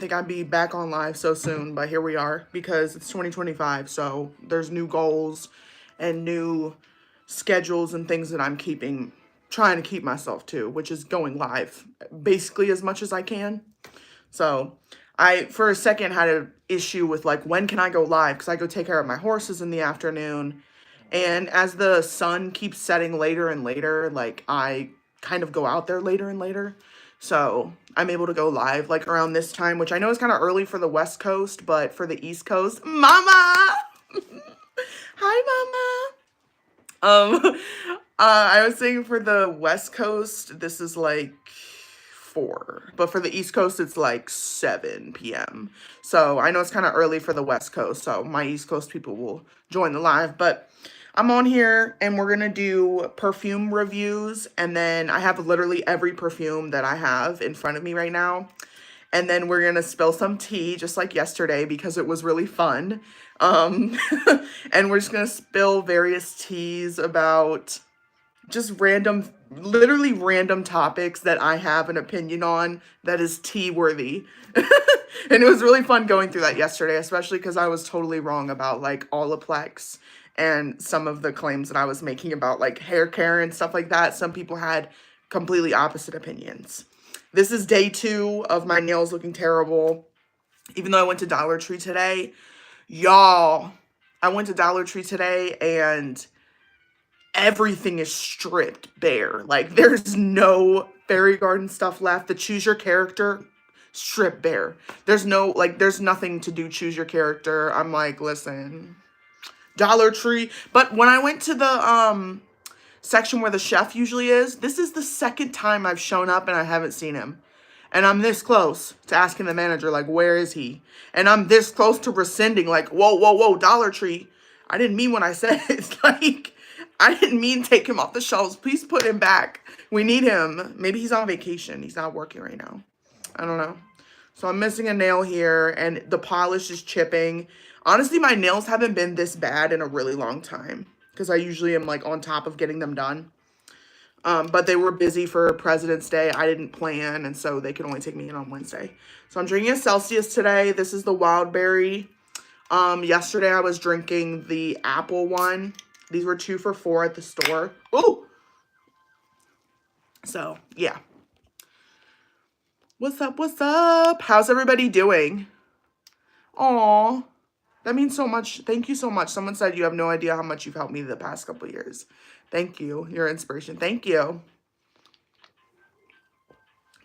think I'd be back on live so soon, but here we are because it's 2025. So there's new goals and new schedules and things that I'm trying to keep myself to, which is going live basically as much as I can. So I, for a second, had an issue with like, when can I go live? Because I go take care of my horses in the afternoon. And as the sun keeps setting later and later, like I kind of go out there later and later. So I'm able to go live like around this time, which I know is kind of early for the West Coast, but for the East Coast, Mama! Hi, Mama! I was saying for the West Coast, this is like 4, but for the East Coast, it's like 7 p.m. So I know it's kind of early for the West Coast, so my East Coast people will join the live, but I'm on here and we're gonna do perfume reviews, and then I have literally every perfume that I have in front of me right now. And then we're gonna spill some tea just like yesterday because it was really fun. Um, and we're just gonna spill various teas about just random, literally random topics that I have an opinion on that is tea worthy. And it was really fun going through that yesterday, especially because I was totally wrong about like Olaplex and some of the claims that I was making about like hair care and stuff like that. Some people had completely opposite opinions. This is day 2 of my nails looking terrible. Even though I went to Dollar Tree today, y'all, I went to Dollar Tree today and everything is stripped bare. Like there's no fairy garden stuff left. The choose your character, stripped bare. There's no, like, there's nothing to do choose your character. I'm like, listen, Dollar Tree. But when I went to the section where the chef usually is, this is the second time I've shown up and I haven't seen him. And I'm this close to asking the manager, like, where is he? And I'm this close to rescinding, like, whoa, whoa, whoa, Dollar Tree. I didn't mean what I said. It's like, I didn't mean take him off the shelves. Please put him back. We need him. Maybe he's on vacation. He's not working right now. I don't know. So I'm missing a nail here, and the polish is chipping. Honestly, my nails haven't been this bad in a really long time because I usually am, like, on top of getting them done. But they were busy for President's Day. I didn't plan, and so they could only take me in on Wednesday. So I'm drinking a Celsius today. This is the wild berry. Yesterday I was drinking the apple one. These were 2 for $4 at the store. Ooh! So, yeah. What's up, what's up? How's everybody doing? Aw, that means so much. Thank you so much. Someone said you have no idea how much you've helped me the past couple of years. Thank you. Your inspiration. Thank you.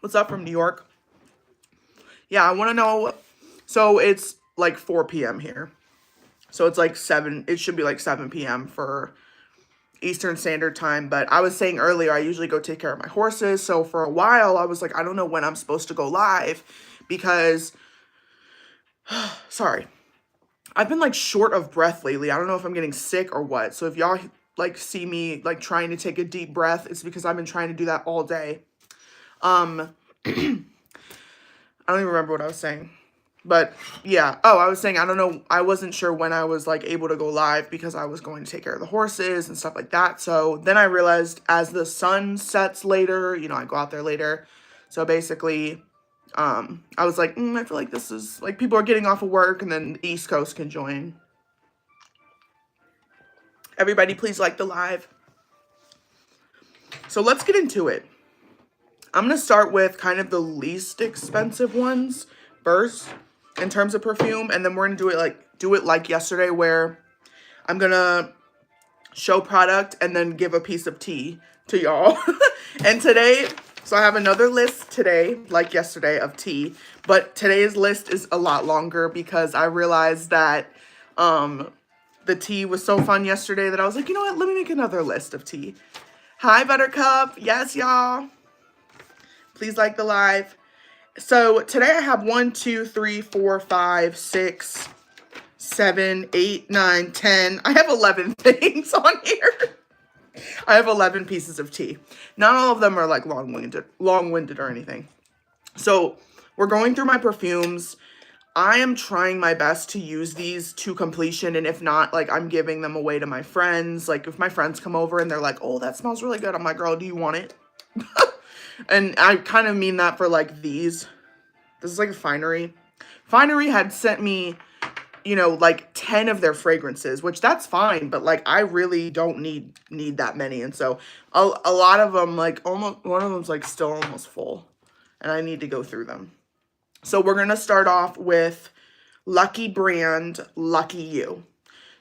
What's up from New York? Yeah, I want to know. So it's like 4 p.m. here. So it's like 7. It should be like 7 p.m. for Eastern Standard Time. But I was saying earlier, I usually go take care of my horses. So for a while, I was like, I don't know when I'm supposed to go live because, sorry, I've been like short of breath lately. I don't know if I'm getting sick or what. So if y'all like see me like trying to take a deep breath, it's because I've been trying to do that all day. I don't even remember what I was saying. But yeah, oh, I was saying, I don't know, I wasn't sure when I was like able to go live because I was going to take care of the horses and stuff like that. So then I realized as the sun sets later, you know, I go out there later. So basically, I was like, I feel like this is like people are getting off of work and then the East Coast can join. Everybody, please like the live. So let's get into it. I'm going to start with kind of the least expensive ones first in terms of perfume, and then we're going to do it like yesterday where I'm going to show product and then give a piece of tea to y'all. And today, so I have another list today, like yesterday, of tea, but today's list is a lot longer because I realized that the tea was so fun yesterday that I was like, you know what, let me make another list of tea. Hi, Buttercup. Yes, y'all. Please like the live. So today I have 1, 2, 3, 4, 5, 6, 7, 8, 9, 10. I have 11 things on here. I have 11 pieces of tea. Not all of them are like long-winded or anything. So we're going through my perfumes. I am trying my best to use these to completion, and if not, like, I'm giving them away to my friends. Like, if my friends come over and they're like, oh, that smells really good, I'm like, girl, do you want it? And I kind of mean that for, like, these. This is, like, a finery. Finery had sent me, you know, like 10 of their fragrances, which that's fine, but like I really don't need that many. And so a lot of them, like almost one of them's like still almost full, and I need to go through them. So we're going to start off with Lucky Brand Lucky You.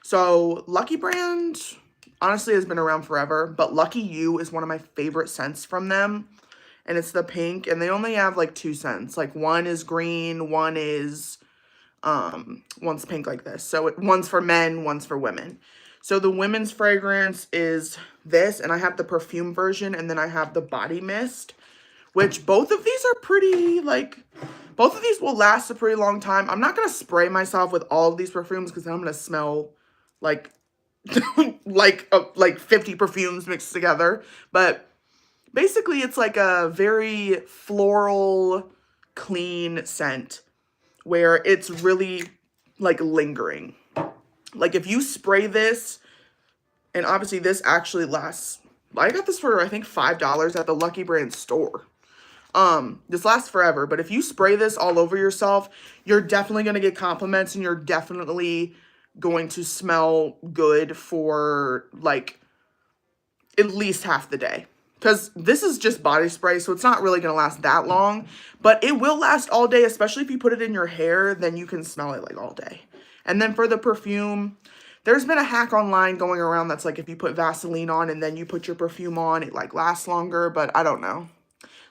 So Lucky Brand honestly has been around forever, but Lucky You is one of my favorite scents from them. And it's the pink, and they only have like 2 scents. Like one is green, one's pink like this. So one's for men, one's for women. So the women's fragrance is this, and I have the perfume version, and then I have the body mist, which both of these are pretty, like, both of these will last a pretty long time. I'm not going to spray myself with all of these perfumes because then I'm going to smell like, like 50 perfumes mixed together. But basically it's like a very floral, clean scent where it's really like lingering. Like if you spray this, and obviously this actually lasts, I got this for I think $5 at the Lucky Brand store. This lasts forever, but if you spray this all over yourself, you're definitely going to get compliments, and you're definitely going to smell good for like at least half the day. Because this is just body spray, so it's not really going to last that long. But it will last all day, especially if you put it in your hair, then you can smell it like all day. And then for the perfume, there's been a hack online going around that's like if you put Vaseline on and then you put your perfume on, it like lasts longer, but I don't know.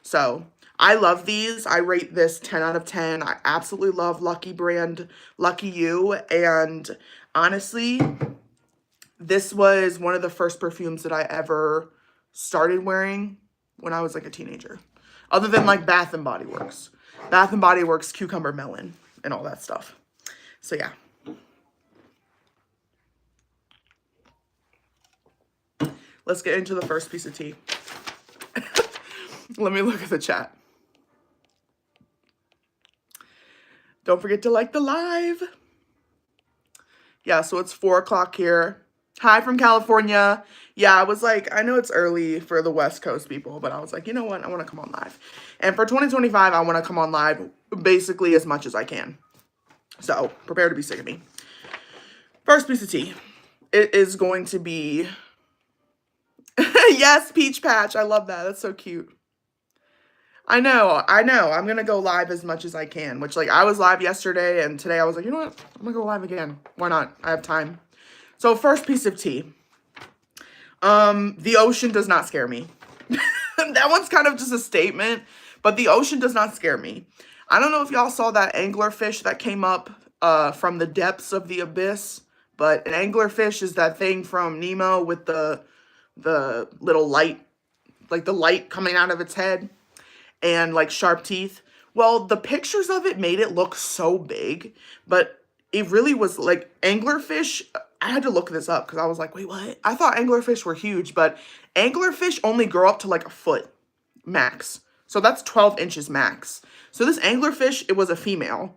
So I love these. I rate this 10 out of 10. I absolutely love Lucky Brand Lucky You. And honestly, this was one of the first perfumes that I ever started wearing when I was like a teenager. Other than like Bath and Body Works. Bath and Body Works Cucumber Melon and all that stuff. So yeah. Let's get into the first piece of tea. Let me look at the chat. Don't forget to like the live. Yeah, so it's 4 o'clock here. Hi from California. Yeah, I was like, I know it's early for the West Coast people, but I was like, you know what? I want to come on live. And for 2025, I want to come on live basically as much as I can. So prepare to be sick of me. First piece of tea. It is going to be... Yes, Peach Patch. I love that. That's so cute. I know. I'm going to go live as much as I can, which like I was live yesterday, and today I was like, you know what? I'm going to go live again. Why not? I have time. So first piece of tea. The ocean does not scare me. That one's kind of just a statement, but the ocean does not scare me. I don't know if y'all saw that anglerfish that came up from the depths of the abyss, but an anglerfish is that thing from Nemo with the little light, like the light coming out of its head and like sharp teeth. Well, the pictures of it made it look so big, but it really was like anglerfish. I had to look this up because I was like, wait, what? I thought anglerfish were huge, but anglerfish only grow up to like a foot max. So that's 12 inches max. So this anglerfish, it was a female.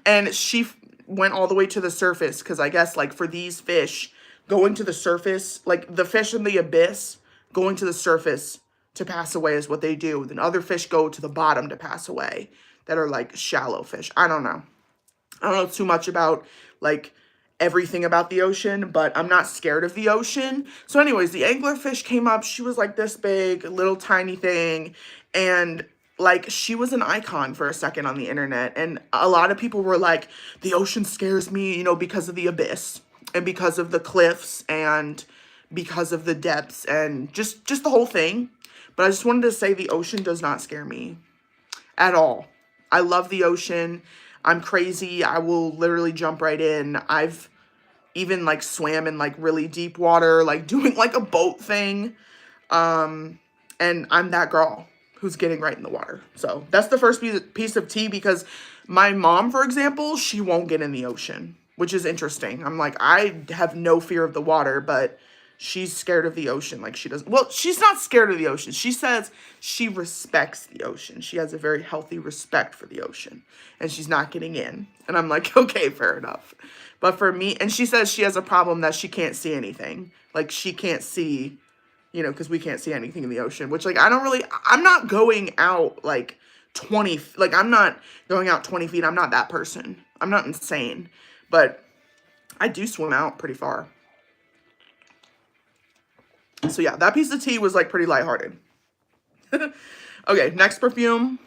And she went all the way to the surface because I guess like for these fish going to the surface, like the fish in the abyss going to the surface to pass away is what they do. Then other fish go to the bottom to pass away that are like shallow fish. I don't know. I don't know too much about like everything about the ocean, but I'm not scared of the ocean. So anyways, the anglerfish came up. She was like this big, little tiny thing. And like she was an icon for a second on the internet. And a lot of people were like, the ocean scares me, you know, because of the abyss and because of the cliffs and because of the depths and just the whole thing. But I just wanted to say the ocean does not scare me at all. I love the ocean. I'm crazy. I will literally jump right in. I've even like swam in like really deep water, like doing like a boat thing. And I'm that girl who's getting right in the water. So that's the first piece of tea, because my mom, for example, she won't get in the ocean, which is interesting. I'm like, I have no fear of the water, but she's scared of the ocean. Like she doesn't, well, she's not scared of the ocean. She says she respects the ocean. She has a very healthy respect for the ocean, and she's not getting in. And I'm like, okay, fair enough. But for me, and she says she has a problem that she can't see anything. Like she can't see, you know, because we can't see anything in the ocean, which like, I'm not going out like 20, like I'm not going out 20 feet. I'm not that person. I'm not insane, but I do swim out pretty far. So yeah, that piece of tea was like pretty lighthearted. Okay, next perfume.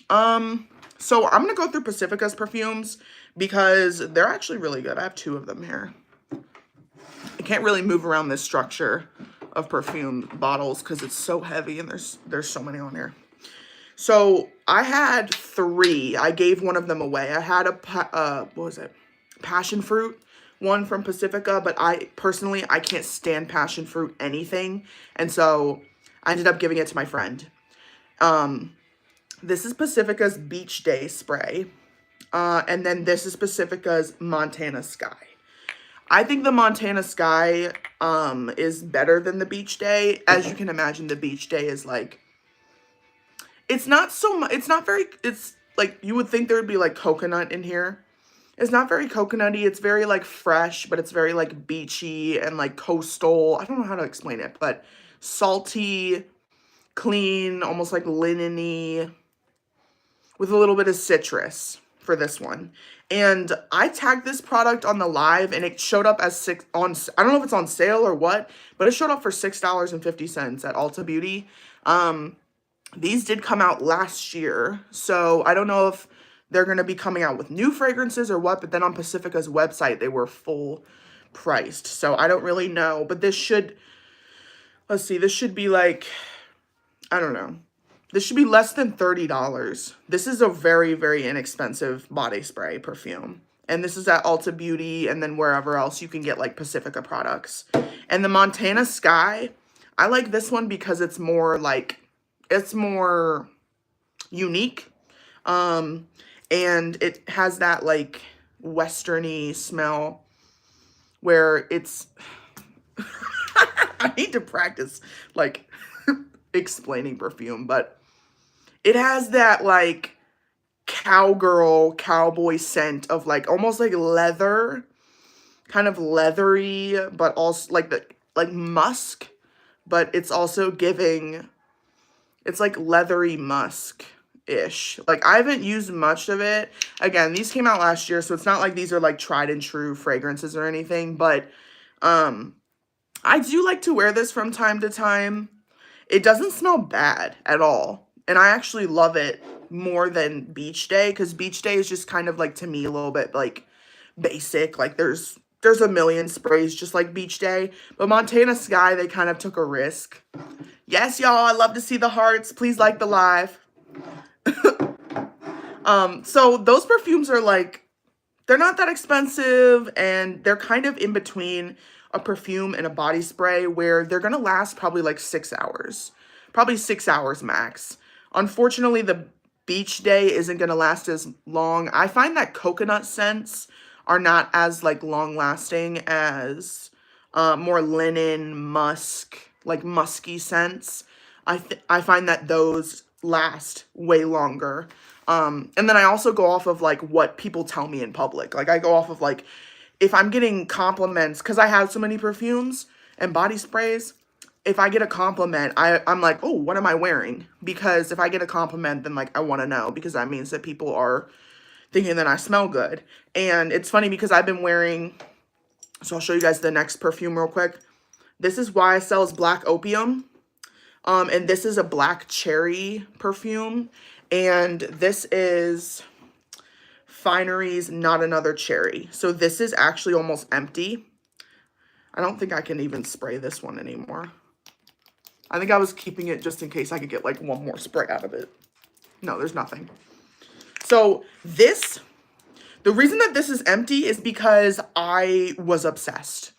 So I'm gonna go through Pacifica's perfumes because they're actually really good. I have 2 of them here. I can't really move around this structure of perfume bottles because it's so heavy and there's so many on here. So I had 3. I gave one of them away. I had what was it? Passion fruit one from Pacifica, but I can't stand passion fruit anything, and so I ended up giving it to my friend. This is Pacifica's Beach Day spray, and then this is Pacifica's Montana Sky. I think the Montana Sky is better than the Beach Day. As you can imagine, the Beach Day is like, it's not so much, it's like, you would think there would be like coconut in here. It's not very coconutty. It's very like fresh, but it's very like beachy and like coastal. I don't know how to explain it, but salty, clean, almost like linen-y, with a little bit of citrus for this one. And I tagged this product on the live and it showed up as I don't know if it's on sale or what, but it showed up for $6.50 at Ulta Beauty. These did come out last year, so I don't know if they're going to be coming out with new fragrances or what, but then on Pacifica's website, they were full priced. So I don't really know, but this should, let's see, this should be like, I don't know. This should be less than $30. This is a very, very inexpensive body spray perfume. And this is at Ulta Beauty and then wherever else you can get like Pacifica products. And the Montana Sky, I like this one because it's more like, it's more unique. And it has that like westerny smell where it's, I need to practice like explaining perfume, but it has that like cowboy scent of like almost like leather, kind of leathery, but also like musk, but it's also giving, it's like leathery musk-ish. Like I haven't used much of it. Again, these came out last year, so it's not like these are like tried and true fragrances or anything, but I do like to wear this from time to time. It doesn't smell bad at all. And I actually love it more than Beach Day, because Beach Day is just kind of like, to me, a little bit like basic. Like there's a million sprays just like Beach Day. But Montana Sky, they kind of took a risk. Yes, y'all, I love to see the hearts. Please like the live. So those perfumes are like, they're not that expensive, and they're kind of in between a perfume and a body spray where they're going to last probably like 6 hours. Probably 6 hours max. Unfortunately, the Beach Day isn't going to last as long. I find that coconut scents are not as like long lasting as more linen, musk, like musky scents. I find that those last way longer. And then I also go off of like what people tell me in public. Like I go off of like, if I'm getting compliments, because I have so many perfumes and body sprays, if I get a compliment, I'm like, oh, what am I wearing? Because if I get a compliment, then like I want to know, because that means that people are thinking that I smell good. And it's funny because I've been wearing, so I'll show you guys the next perfume real quick. This is YSL's Black Opium. And this is a black cherry perfume. And this is Finery's Not Another Cherry. So this is actually almost empty. I don't think I can even spray this one anymore. I think I was keeping it just in case I could get like one more spray out of it. No, there's nothing. So this, the reason that this is empty is because I was obsessed.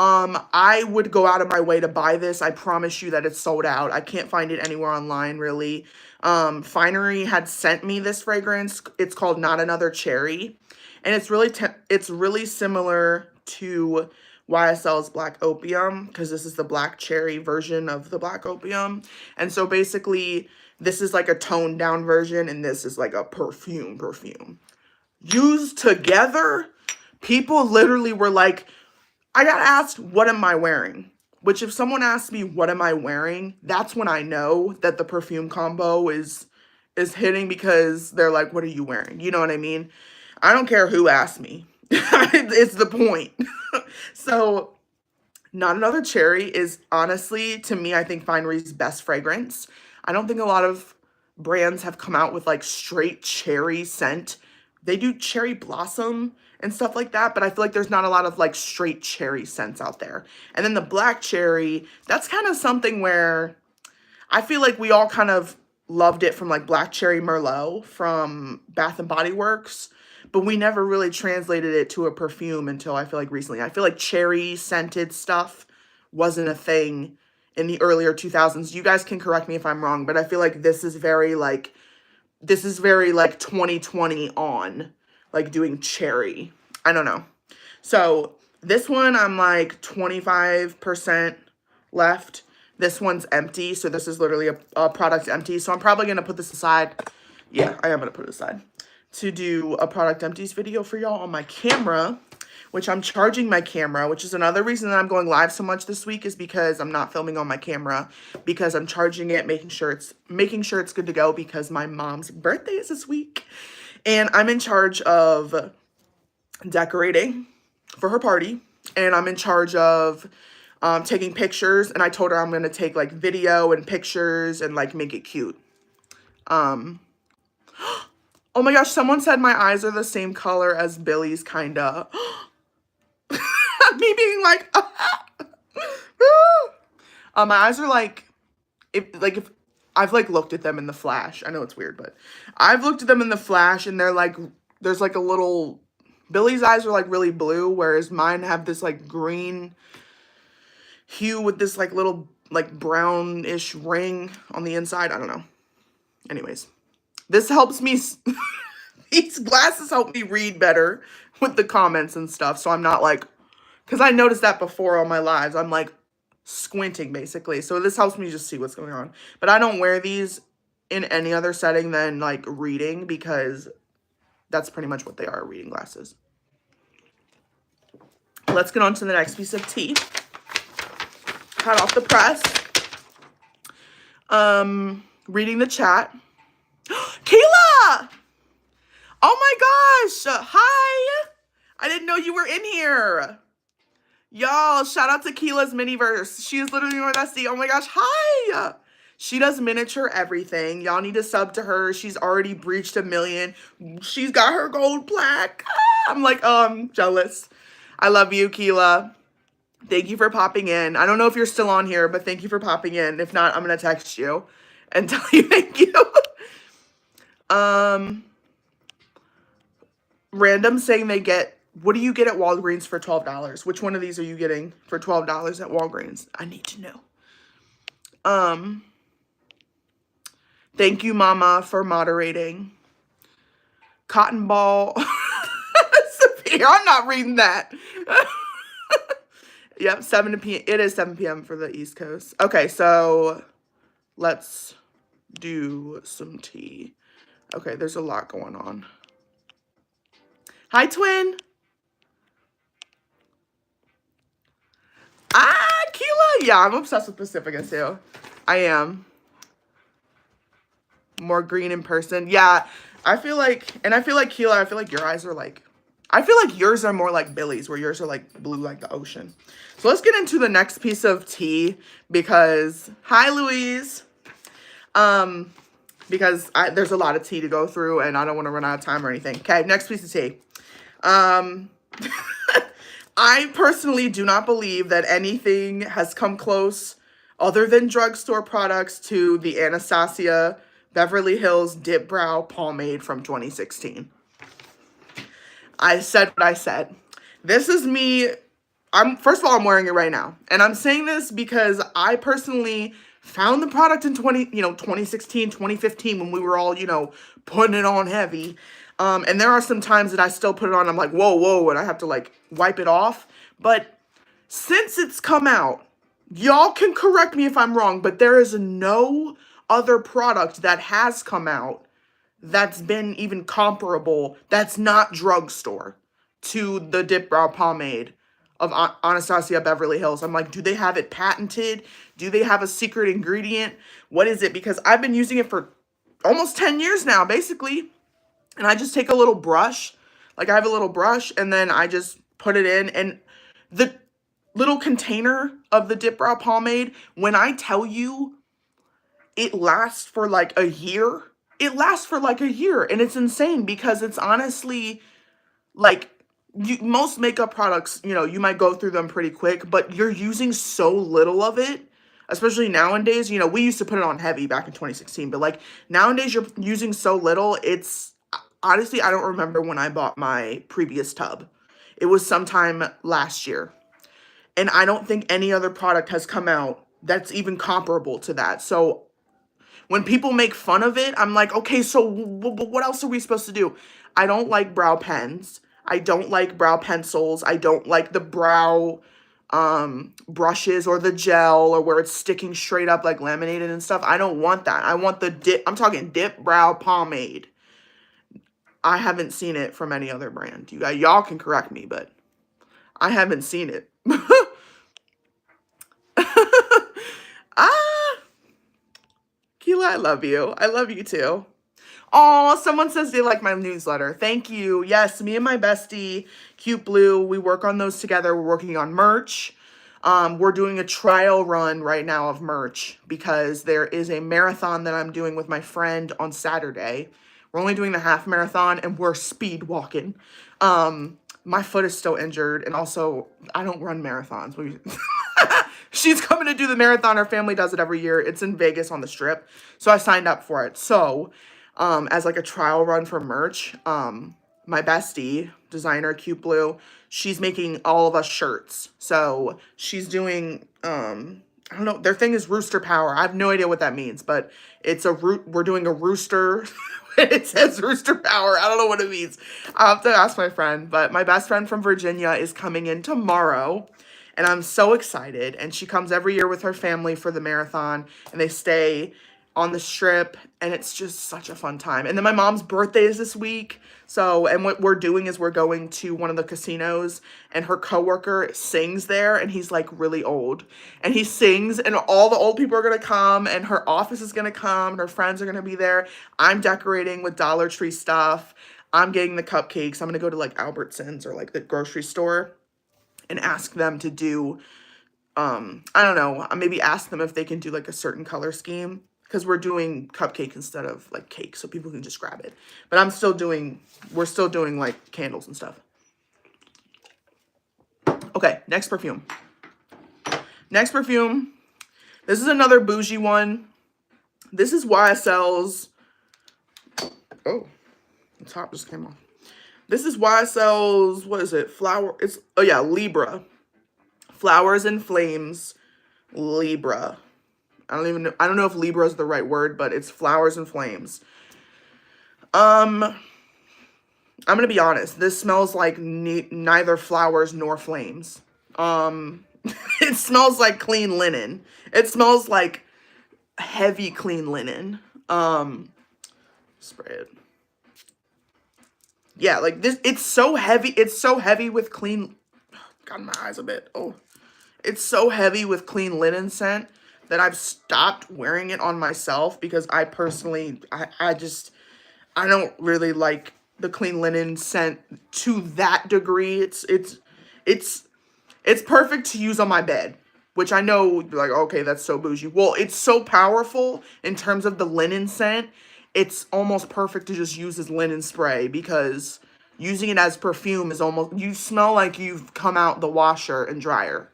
I would go out of my way to buy this. I promise you that it's sold out. I can't find it anywhere online, really. Finery had sent me this fragrance. It's called Not Another Cherry. And it's really similar to YSL's Black Opium, because this is the black cherry version of the Black Opium. And so basically, this is like a toned down version, and this is like a perfume. Used together, people literally were like, I got asked, what am I wearing? Which if someone asks me, what am I wearing? That's when I know that the perfume combo is is hitting because they're like, what are you wearing? You know what I mean? I don't care who asked me. It's the point. So Not Another Cherry is honestly, to me, I think Finery's best fragrance. I don't think a lot of brands have come out with like straight cherry scent. They do cherry blossom and stuff like that, but I feel like there's not a lot of like straight cherry scents out there. And then the black cherry, that's kind of something where I feel like we all kind of loved it from like Black Cherry Merlot from Bath and Body Works, but we never really translated it to a perfume until I feel like recently. I feel like cherry scented stuff wasn't a thing in the earlier 2000s. You guys can correct me if I'm wrong, but I feel like this is very like 2020 on, like doing cherry. I don't know. So this one I'm like 25% left. This one's empty, so this is literally a product empty. So I'm probably going to put this aside. Yeah, I am going to put it aside to do a product empties video for y'all on my camera, which I'm charging my camera, which is another reason that I'm going live so much this week is because I'm not filming on my camera, because I'm charging it, making sure it's good to go because my mom's birthday is this week. And I'm in charge of decorating for her party, and I'm in charge of taking pictures, and I told her I'm going to take like video and pictures and like make it cute. Oh my gosh, someone said my eyes are the same color as Billy's, kinda. Me being like, my eyes are like, if I've like looked at them in the flash. I know it's weird, but I've looked at them in the flash and they're like, there's like a little, Billy's eyes are like really blue, whereas mine have this like green hue with this like little like brownish ring on the inside. I don't know. Anyways, this helps me. These glasses help me read better with the comments and stuff. So I'm not like, because I noticed that before on my lives. I'm like squinting basically. So this helps me just see what's going on. But I don't wear these in any other setting than like reading, because that's pretty much what they are, reading glasses. Let's get on to the next piece of tea. Hot off the press. Reading the chat. Kayla! Oh my gosh! Hi! I didn't know you were in here. Y'all, shout out to Keela's Miniverse. She is literally my bestie. Oh my gosh, hi! She does miniature everything. Y'all need to sub to her. She's already breached 1 million. She's got her gold plaque. I'm like, I'm jealous. I love you, Keela. Thank you for popping in. I don't know if you're still on here, but thank you for popping in. If not, I'm going to text you and tell you thank you. Random saying they get, what do you get at Walgreens for $12? Which one of these are you getting for $12 at Walgreens? I need to know. Thank you, Mama, for moderating. Cotton ball. Severe. I'm not reading that. Yep, 7 p.m. It is 7 p.m. for the East Coast. Okay, so let's do some tea. Okay, there's a lot going on. Hi, twin. Keela. Yeah, I'm obsessed with Pacifica too. I am. More green in person. Yeah, I feel like Keela, I feel like your eyes are like, I feel like yours are more like Billy's, where yours are like blue like the ocean. So let's get into the next piece of tea because, hi, Louise. Because there's a lot of tea to go through and I don't want to run out of time or anything. Okay, next piece of tea. I personally do not believe that anything has come close other than drugstore products to the Anastasia Beverly Hills Dip Brow Pomade from 2016. I said what I said. This is me. First of all, I'm wearing it right now. And I'm saying this because I personally found the product in 2016, 2015 when we were all, putting it on heavy. And there are some times that I still put it on. I'm like, whoa, and I have to like wipe it off. But since it's come out, y'all can correct me if I'm wrong, but there is no other product that has come out that's been even comparable, that's not drugstore, to the Dip Brow Pomade of Anastasia Beverly Hills. I'm like, do they have it patented? Do they have a secret ingredient? What is it? Because I've been using it for almost 10 years now, basically. And I just take a little brush, like I have a little brush, and then I just put it in. And the little container of the Dip Brow Pomade, when I tell you it lasts for like a year, it lasts for like a year. And it's insane because it's honestly like most makeup products, you know, you might go through them pretty quick, but you're using so little of it, especially nowadays. You know, we used to put it on heavy back in 2016, but like nowadays you're using so little. It's honestly, I don't remember when I bought my previous tub. It was sometime last year. And I don't think any other product has come out that's even comparable to that. So when people make fun of it, I'm like, okay, so what else are we supposed to do? I don't like brow pens. I don't like brow pencils. I don't like the brow brushes or the gel or where it's sticking straight up like laminated and stuff. I don't want that. I want the dip. I'm talking Dip Brow Pomade. I haven't seen it from any other brand. Y'all can correct me, but I haven't seen it. Ah, Keela, I love you. I love you too. Oh, someone says they like my newsletter. Thank you. Yes, me and my bestie, Cute Blue, we work on those together. We're working on merch. We're doing a trial run right now of merch because there is a marathon that I'm doing with my friend on Saturday. We're only doing the half marathon and we're speed walking. My foot is still injured, and also I don't run marathons. She's coming to do the marathon. Her family does it every year. It's in Vegas on the Strip. So I signed up for it. So, as like a trial run for merch, my bestie, designer Cute Blue, she's making all of us shirts. So she's doing, I don't know, their thing is Rooster Power. I have no idea what that means, but it's we're doing a rooster. It says Rooster Power. I don't know what it means. I'll have to ask my friend, but my best friend from Virginia is coming in tomorrow. And I'm so excited. And she comes every year with her family for the marathon. And they stay on the Strip. And it's just such a fun time. And then my mom's birthday is this week. So, and what we're doing is we're going to one of the casinos. And her coworker sings there. And he's like really old. And he sings. And all the old people are going to come. And her office is going to come. And her friends are going to be there. I'm decorating with Dollar Tree stuff. I'm getting the cupcakes. I'm going to go to like Albertsons or like the grocery store and ask them to do, I don't know, maybe ask them if they can do like a certain color scheme, because we're doing cupcake instead of like cake, so people can just grab it. But we're still doing like candles and stuff. Okay, next perfume. Next perfume. This is another bougie one. This is YSL's, oh, the top just came off. This is YSL's, what is it? Oh yeah, Libra. Flowers and Flames, Libra. I don't know if Libra is the right word, but it's Flowers and Flames. I'm gonna be honest. This smells like neither flowers nor flames. It smells like clean linen. It smells like heavy clean linen. Spray it. Yeah, like this, it's so heavy. It's so heavy with clean, got my eyes a bit. Oh, it's so heavy with clean linen scent that I've stopped wearing it on myself because I personally, I don't really like the clean linen scent to that degree. It's perfect to use on my bed, which I know, like, okay, that's so bougie. Well, it's so powerful in terms of the linen scent. It's almost perfect to just use as linen spray because using it as perfume is almost, you smell like you've come out the washer and dryer.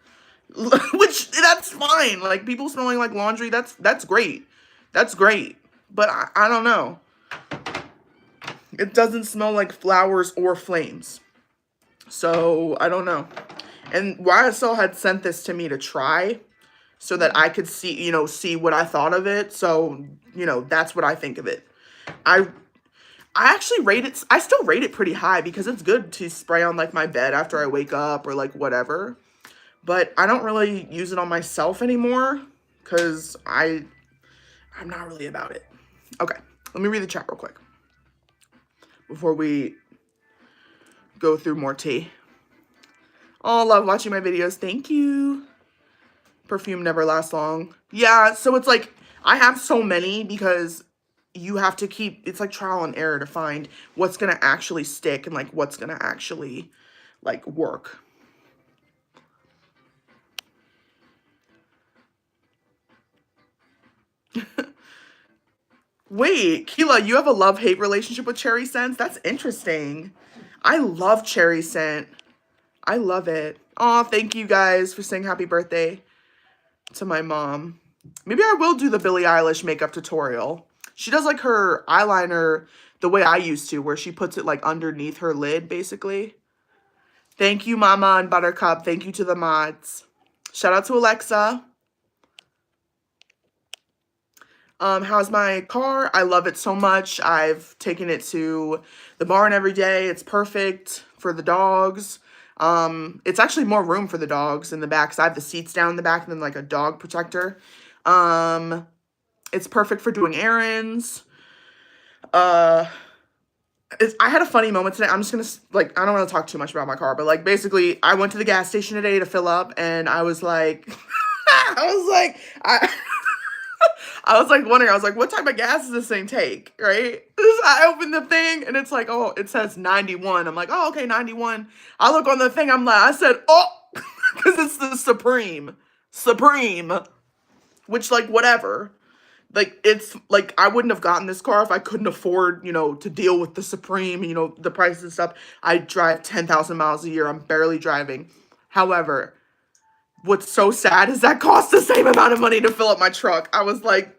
Which, that's fine. Like, people smelling like laundry, that's great. That's great. But I don't know. It doesn't smell like flowers or flames. So, I don't know. And YSL had sent this to me to try so that I could see what I thought of it. So, that's what I think of it. I actually I still rate it pretty high because it's good to spray on like my bed after I wake up or like whatever. But I don't really use it on myself anymore because I'm not really about it. Okay, let me read the chat real quick before we go through more tea. Oh, love watching my videos. Thank you. Perfume never lasts long. Yeah, so it's like I have so many because you have to keep, it's like trial and error to find what's gonna actually stick and like what's gonna actually like work. Wait, Keela, you have a love-hate relationship with cherry scents? That's interesting. I love cherry scent. I love it. Aw, thank you guys for saying happy birthday to my mom. Maybe I will do the Billie Eilish makeup tutorial. She does like her eyeliner the way I used to, where she puts it like underneath her lid, basically. Thank you, Mama and Buttercup. Thank you to the mods. Shout out to Alexa. How's my car? I love it so much. I've taken it to the barn every day. It's perfect for the dogs. It's actually more room for the dogs in the back, because I have the seats down in the back and then like a dog protector. It's perfect for doing errands. I had a funny moment today. I'm just gonna, like, I don't want to talk too much about my car, but like basically I went to the gas station today to fill up, and I was like, I was like wondering, I was like, what type of gas does this thing take, right? I opened the thing and it's like, oh, it says 91. I'm like, oh, okay, 91. I look on the thing, I said, oh, because it's the Supreme, which like, whatever. Like, it's like, I wouldn't have gotten this car if I couldn't afford, you know, to deal with the Supreme, you know, the prices and stuff. I drive 10,000 miles a year. I'm barely driving. However, what's so sad is that costs the same amount of money to fill up my truck. I was like,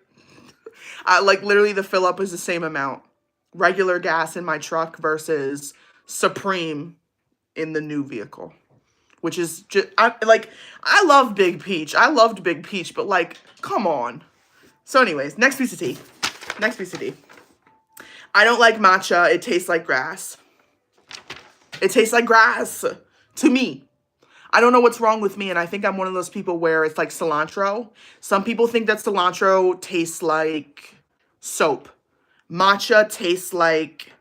literally the fill up is the same amount. Regular gas in my truck versus Supreme in the new vehicle. Which is just, I love Big Peach. I loved Big Peach, but like, come on. So anyways, next piece of tea. I don't like matcha. It tastes like grass. To me. I don't know what's wrong with me, and I think I'm one of those people where it's like cilantro. Some people think that cilantro tastes like soap. Matcha tastes like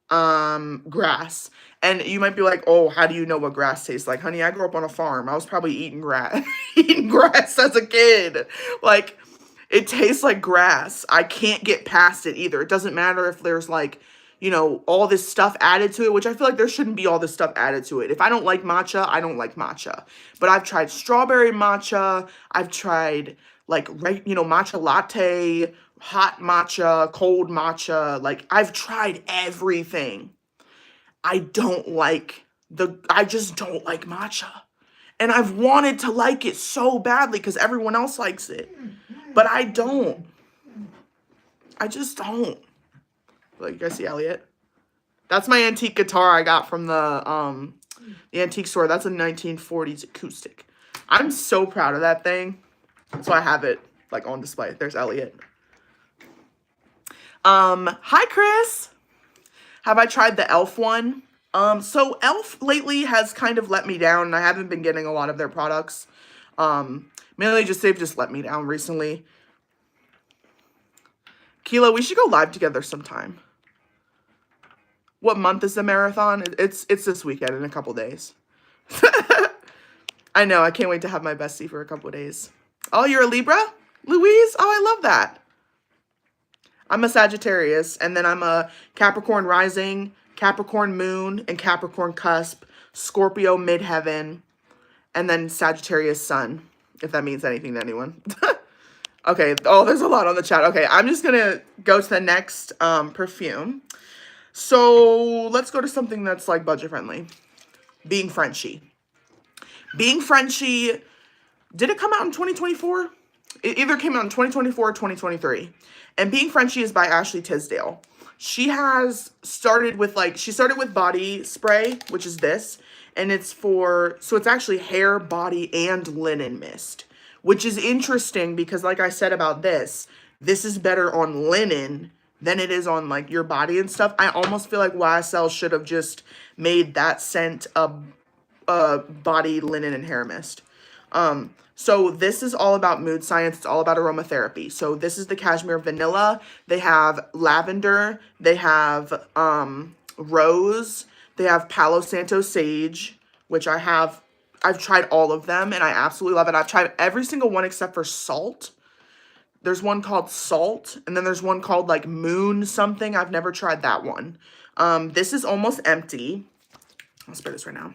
grass. And you might be like, oh, how do you know what grass tastes like? Honey, I grew up on a farm. I was probably eating grass as a kid. Like, it tastes like grass. I can't get past it either. It doesn't matter if there's like, you know, all this stuff added to it, which I feel like there shouldn't be all this stuff added to it. If I don't like matcha, I don't like matcha. But I've tried strawberry matcha. I've tried like, you know, matcha latte, hot matcha, cold matcha. Like, I've tried everything. I just don't like matcha. And I've wanted to like it so badly because everyone else likes it. But I don't. I just don't. Like, you guys see Elliot? That's my antique guitar I got from the antique store. That's a 1940s acoustic. I'm so proud of that thing. So I have it like on display. There's Elliot. Hi Chris. Have I tried the Elf one? So Elf lately has kind of let me down, and I haven't been getting a lot of their products. Mainly just they've just let me down recently. Kilo, we should go live together sometime. What month is the marathon? It's this weekend in a couple days. I know, I can't wait to have my bestie for a couple days. Oh, you're a Libra? Louise? Oh, I love that. I'm a Sagittarius, and then I'm a Capricorn rising, Capricorn moon, and Capricorn cusp, Scorpio midheaven, and then Sagittarius sun, if that means anything to anyone. Okay, oh, there's a lot on the chat. Okay, I'm just gonna go to the next perfume. So let's go to something that's like budget friendly. Being Frenchy. Being Frenchy, did it come out in 2024? It either came out in 2024 or 2023. And Being Frenchy is by Ashley Tisdale. She started with body spray, which is this. And it's it's actually hair, body, and linen mist. Which is interesting because like I said about this is better on linen than it is on like your body and stuff. I almost feel like YSL should have just made that scent a body, linen, and hair mist. So this is all about mood science. It's all about aromatherapy. So this is the cashmere vanilla. They have lavender. They have rose. They have Palo Santo sage, which I've tried all of them and I absolutely love it. I've tried every single one except for salt. There's one called Salt, and then there's one called like Moon something. I've never tried that one. This is almost empty. I'll spray this right now.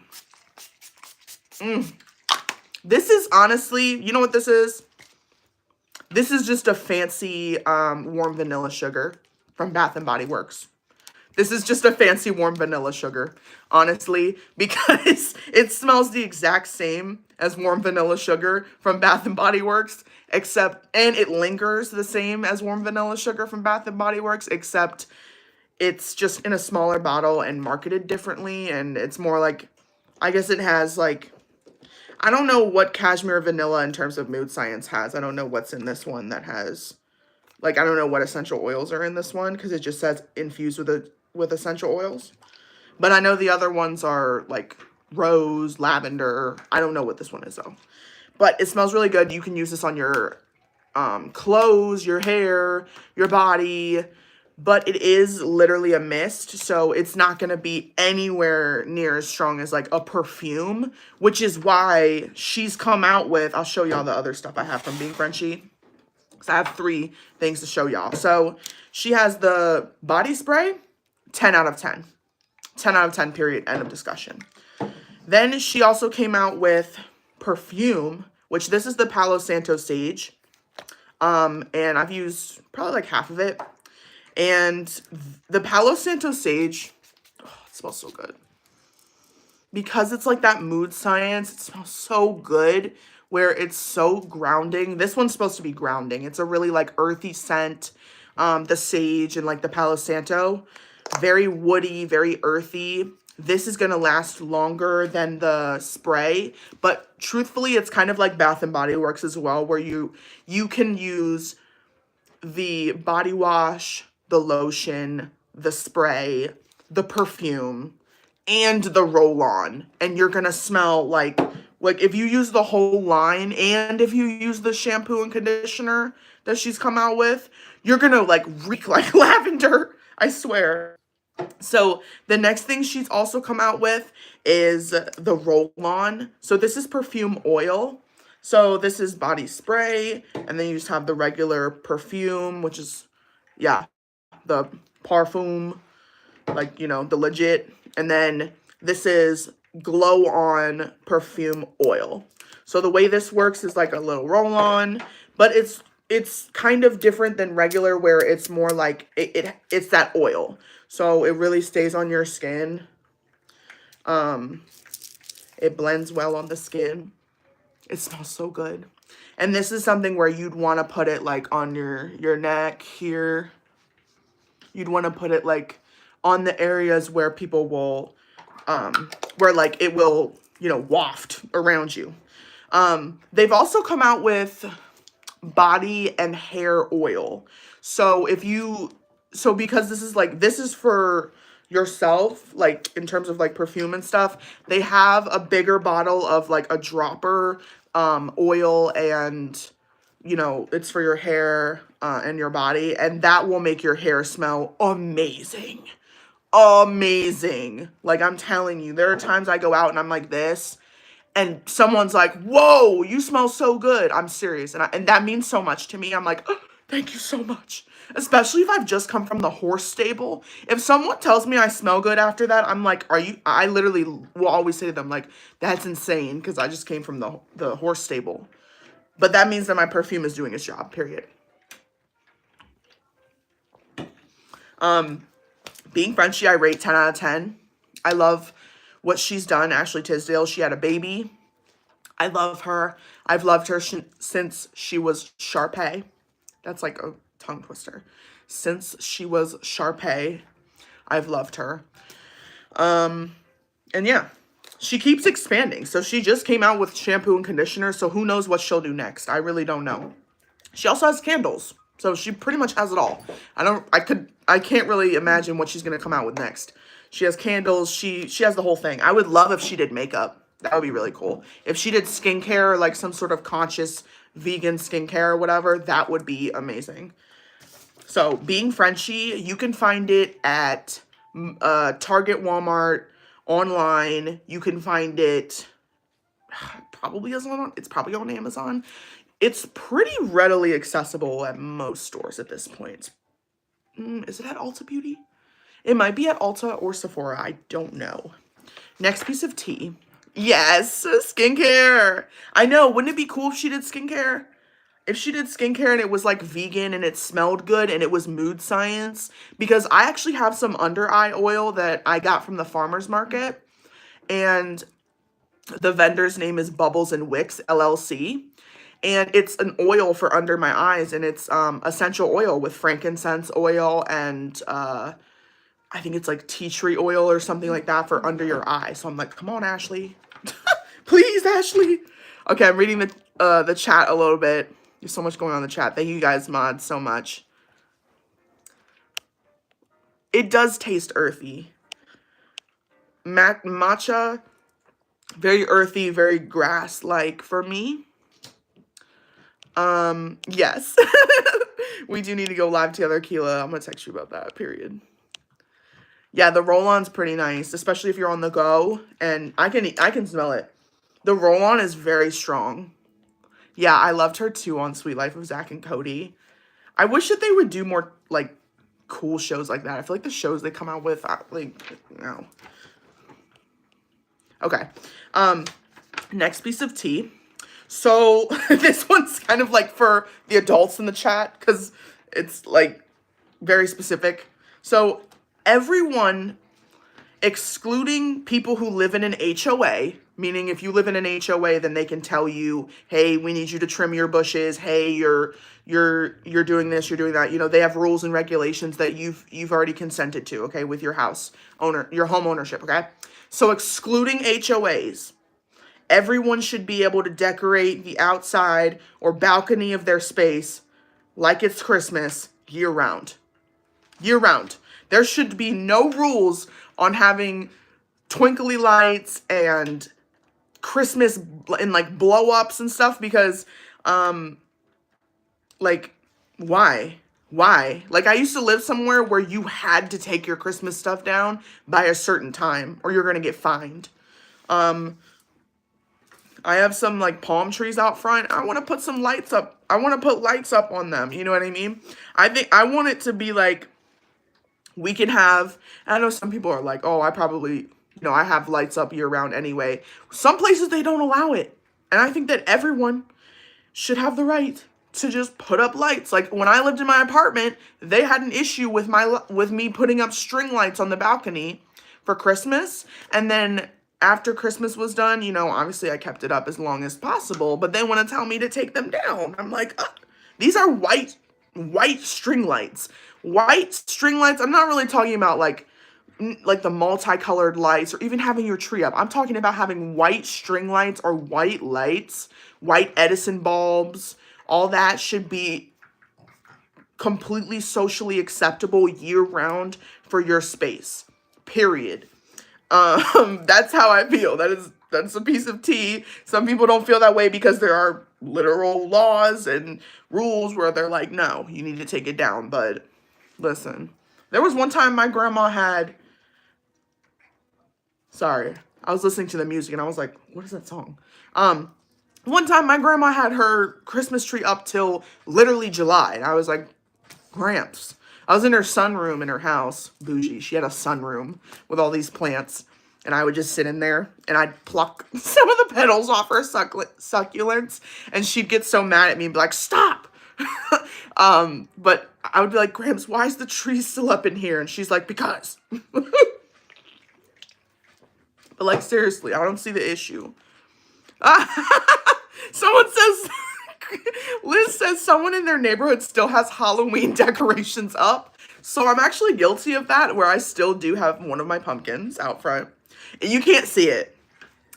This is honestly, you know what this is? This is just a fancy warm vanilla sugar from Bath and Body Works. This is just a fancy warm vanilla sugar, honestly, because it smells the exact same as warm vanilla sugar from Bath and Body Works, and it lingers the same as warm vanilla sugar from Bath and Body Works, except it's just in a smaller bottle and marketed differently, and it's more like, I guess it has like, I don't know what cashmere vanilla in terms of mood science has. I don't know what's in this one that has, like, I don't know what essential oils are in this one because it just says infused with essential oils. But I know the other ones are like rose, lavender. I don't know what this one is though. But it smells really good. You can use this on your clothes, your hair, your body. But it is literally a mist, so it's not going to be anywhere near as strong as like a perfume, which is why she's come out with, I'll show y'all the other stuff I have from Being Frenchy. So I have 3 things to show y'all. So she has the body spray, 10 out of 10. 10 out of 10, period, end of discussion. Then she also came out with Perfume, which this is the Palo Santo Sage. And I've used probably like half of it. And the Palo Santo Sage, oh, it smells so good. Because it's like that mood science, it smells so good where it's so grounding. This one's supposed to be grounding. It's a really like earthy scent, the sage and like the Palo Santo. Very woody, very earthy. This is going to last longer than the spray. But truthfully, it's kind of like Bath and Body Works as well, where you can use the body wash, the lotion, the spray, the perfume, and the roll-on, and you're gonna smell like if you use the whole line, and if you use the shampoo and conditioner that she's come out with, you're gonna like reek like lavender, I swear. So the next thing she's also come out with is the roll-on. So this is perfume oil. So this is body spray, and then you just have the regular perfume, which is, yeah, the Parfum, like, you know, the legit. And then this is glow on perfume oil. So the way this works is like a little roll on, but it's kind of different than regular where it's more like it's that oil. So it really stays on your skin. It blends well on the skin. It smells so good. And this is something where you'd want to put it like on your neck here. You'd want to put it like on the areas where people will, where like it will, you know, waft around you. They've also come out with body and hair oil. So because this is for yourself, like in terms of like perfume and stuff, they have a bigger bottle of like a dropper oil, and you know, it's for your hair and your body, and that will make your hair smell amazing. Amazing. Like, I'm telling you, there are times I go out and I'm like this, and someone's like, whoa, you smell so good. I'm serious. And that means so much to me. I'm like, oh, thank you so much. Especially if I've just come from the horse stable. If someone tells me I smell good after that, I'm like, I literally will always say to them, like, that's insane, because I just came from the horse stable. But that means that my perfume is doing its job, period. Being Frenchy, I rate 10 out of 10. I love what she's done. Ashley Tisdale, she had a baby. I love her. I've loved her since she was Sharpay. That's like a tongue twister. Since she was Sharpay, I've loved her. And yeah, she keeps expanding. So she just came out with shampoo and conditioner, so who knows what she'll do next. I really don't know. She also has candles. So she pretty much has it all. I can't really imagine what she's going to come out with next. She has candles. She has the whole thing. I would love if she did makeup. That would be really cool. If she did skincare, like some sort of conscious vegan skincare or whatever, that would be amazing. So Being Frenchy, you can find it at Target, Walmart, online. You can find it, it's probably on Amazon. It's pretty readily accessible at most stores at this point. Is it at Ulta Beauty? It might be at Ulta or Sephora. I don't know. Next piece of tea. Yes, skincare. I know. Wouldn't it be cool if she did skincare? If she did skincare and it was like vegan and it smelled good and it was mood science. Because I actually have some under eye oil that I got from the farmer's market. And the vendor's name is Bubbles and Wicks LLC. And it's an oil for under my eyes. And it's essential oil with frankincense oil and I think it's like tea tree oil or something like that for under your eye. So I'm like, come on, Ashley. Please, Ashley. Okay, I'm reading the chat a little bit. There's so much going on in the chat. Thank you guys, mods, so much. It does taste earthy. Matcha, very earthy, very grass-like for me. Yes. We do need to go live together, Keela. I'm gonna text you about that, period. Yeah, the roll-on's pretty nice, especially if you're on the go, and I can smell it. The roll-on is very strong. Yeah, I loved her too on Sweet Life of Zach and Cody. I wish that they would do more, like, cool shows like that. I feel like the shows they come out with, like, no. Okay. Next piece of tea. So, this one's kind of, like, for the adults in the chat, because it's, like, very specific. So, everyone, excluding people who live in an HOA, meaning if you live in an HOA, then they can tell you, hey, we need you to trim your bushes. Hey, you're doing this, you're doing that. You know, they have rules and regulations that you've already consented to, okay, with your house owner, your home ownership, okay? So excluding HOAs, everyone should be able to decorate the outside or balcony of their space like it's Christmas year round. Year round. There should be no rules on having twinkly lights and Christmas and like blow ups and stuff because, like, why? Like, I used to live somewhere where you had to take your Christmas stuff down by a certain time or you're going to get fined. I have some like palm trees out front. I want to put some lights up. I want to put lights up on them. You know what I mean? I think I want it to be like, we can have, I know some people are like, oh, I probably, you know, I have lights up year round anyway. Some places they don't allow it. And I think that everyone should have the right to just put up lights. Like when I lived in my apartment, they had an issue with me putting up string lights on the balcony for Christmas. And then after Christmas was done, you know, obviously I kept it up as long as possible, but they want to tell me to take them down. I'm like, these are white string lights. White string lights, I'm not really talking about like the multicolored lights or even having your tree up. I'm talking about having white string lights or white lights, white Edison bulbs. All that should be completely socially acceptable year round for your space. Period. That's how I feel. That's a piece of tea. Some people don't feel that way because there are literal laws and rules where they're like, no, you need to take it down. But listen, there was one time my grandma had, sorry, I was listening to the music and I was like, what is that song? One time my grandma had her Christmas tree up till literally July. And I was like, Gramps. I was in her sunroom in her house. Bougie. She had a sunroom with all these plants. And I would just sit in there and I'd pluck some of the petals off her succulents. And she'd get so mad at me and be like, stop. But I would be like, Gramps, why is the tree still up in here? And she's like, because. But like, seriously, I don't see the issue. Someone says, Liz says someone in their neighborhood still has Halloween decorations up. So I'm actually guilty of that, where I still do have one of my pumpkins out front. You can't see it,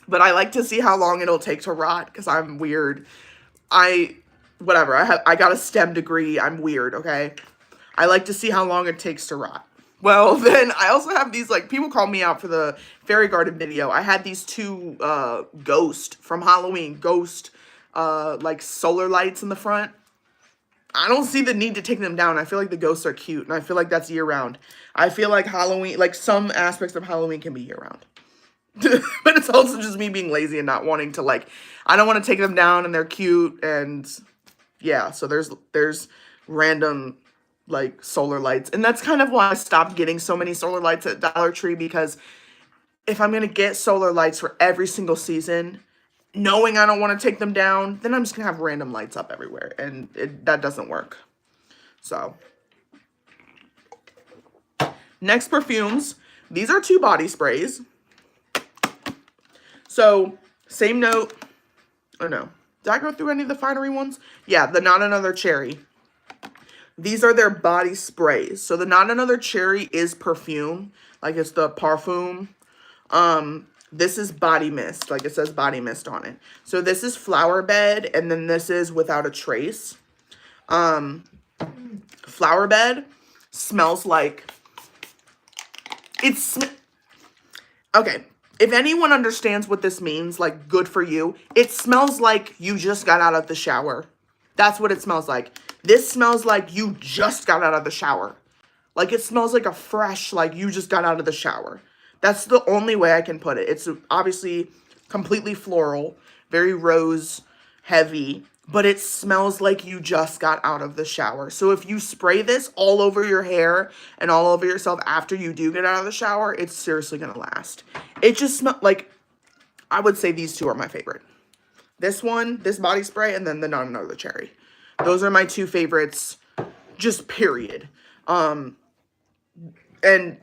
but I like to see how long it'll take to rot because I'm weird. Whatever, I got a STEM degree. I'm weird, okay? I like to see how long it takes to rot. Well, then I also have these, like, people call me out for the fairy garden video. I had these two ghost from Halloween, like solar lights in the front. I don't see the need to take them down. I feel like the ghosts are cute, and I feel like that's year round. I feel like Halloween, like some aspects of Halloween can be year round. But it's also just me being lazy and not wanting to, like, I don't want to take them down and they're cute and Yeah, so there's random like solar lights. And that's kind of why I stopped getting so many solar lights at Dollar Tree, because if I'm gonna get solar lights for every single season, knowing I don't want to take them down, then I'm just gonna have random lights up everywhere, and that doesn't work. So, next, perfumes. These are 2 body sprays. So, same note. Oh no. Did I go through any of the finery ones? Yeah, the Not Another Cherry. These are their body sprays. So the Not Another Cherry is perfume. Like, it's the Parfume. This is body mist. Like, it says body mist on it. So this is Flower Bed, and then this is Without a Trace. Flower Bed smells like... Okay, if anyone understands what this means, like, good for you, it smells like you just got out of the shower. That's what it smells like. This smells like you just got out of the shower. Like, it smells like a fresh, like, you just got out of the shower. That's the only way I can put it. It's obviously completely floral, very rose heavy, but it smells like you just got out of the shower. So if you spray this all over your hair and all over yourself after you do get out of the shower, it's seriously going to last. It just smells like, I would say these 2 are my favorite. This one, this body spray, and then the Not Another Cherry. Those are my 2 favorites, just period. And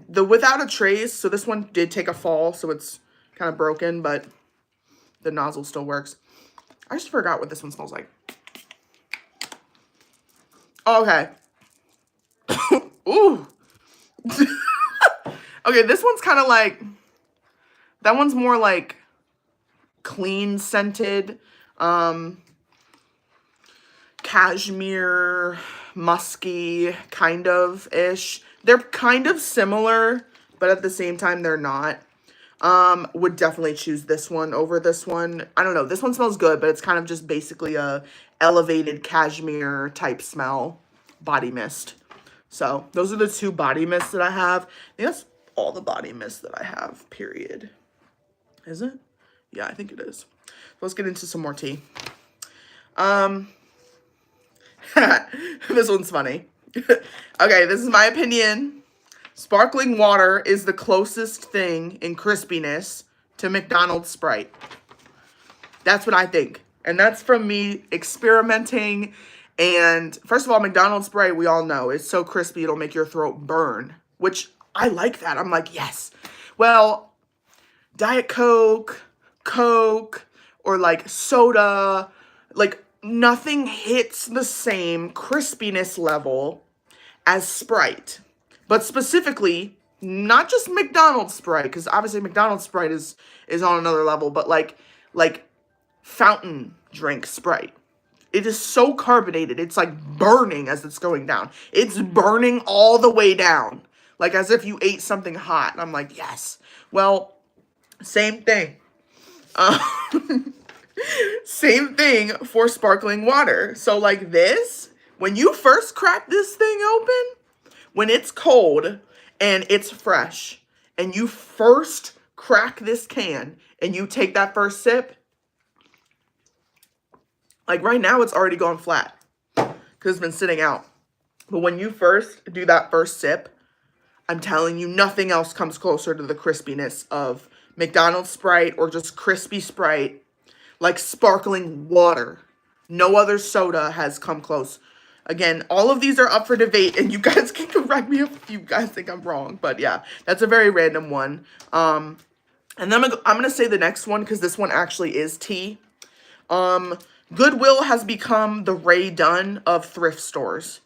the Without a Trace, so this one did take a fall, so it's kind of broken, but the nozzle still works. I just forgot what this one smells like. Oh, okay. Ooh. Okay, this one's kind of like, that one's more like clean scented, cashmere, musky, kind of ish. They're kind of similar, but at the same time, they're not. Would definitely choose this one over this one. I don't know. This one smells good, but it's kind of just basically a elevated cashmere type smell body mist. So those are the 2 body mists that I have. I think that's all the body mists that I have, period. Is it? Yeah, I think it is. So let's get into some more tea. This one's funny. Okay, this is my opinion. Sparkling water is the closest thing in crispiness to McDonald's Sprite. That's what I think. And that's from me experimenting. And first of all, McDonald's Sprite, we all know, is so crispy it'll make your throat burn. Which, I like that. I'm like, yes. Well, Diet Coke, Coke, or like soda, like nothing hits the same crispiness level as Sprite. But specifically, not just McDonald's Sprite, because obviously McDonald's Sprite is on another level, but like fountain drink Sprite. It is so carbonated, it's like burning as it's going down. It's burning all the way down, like as if you ate something hot. And I'm like, yes. Well, same thing. Same thing for sparkling water. So like this, when you first crack this thing open, when it's cold and it's fresh, and you first crack this can and you take that first sip, like right now it's already gone flat because it's been sitting out. But when you first do that first sip, I'm telling you, nothing else comes closer to the crispiness of McDonald's Sprite or just crispy Sprite, like sparkling water. No other soda has come close. Again, all of these are up for debate, and you guys can correct me if you guys think I'm wrong. But yeah, that's a very random one. And then I'm gonna say the next one because this one actually is tea. Goodwill has become the Ray Dunn of thrift stores.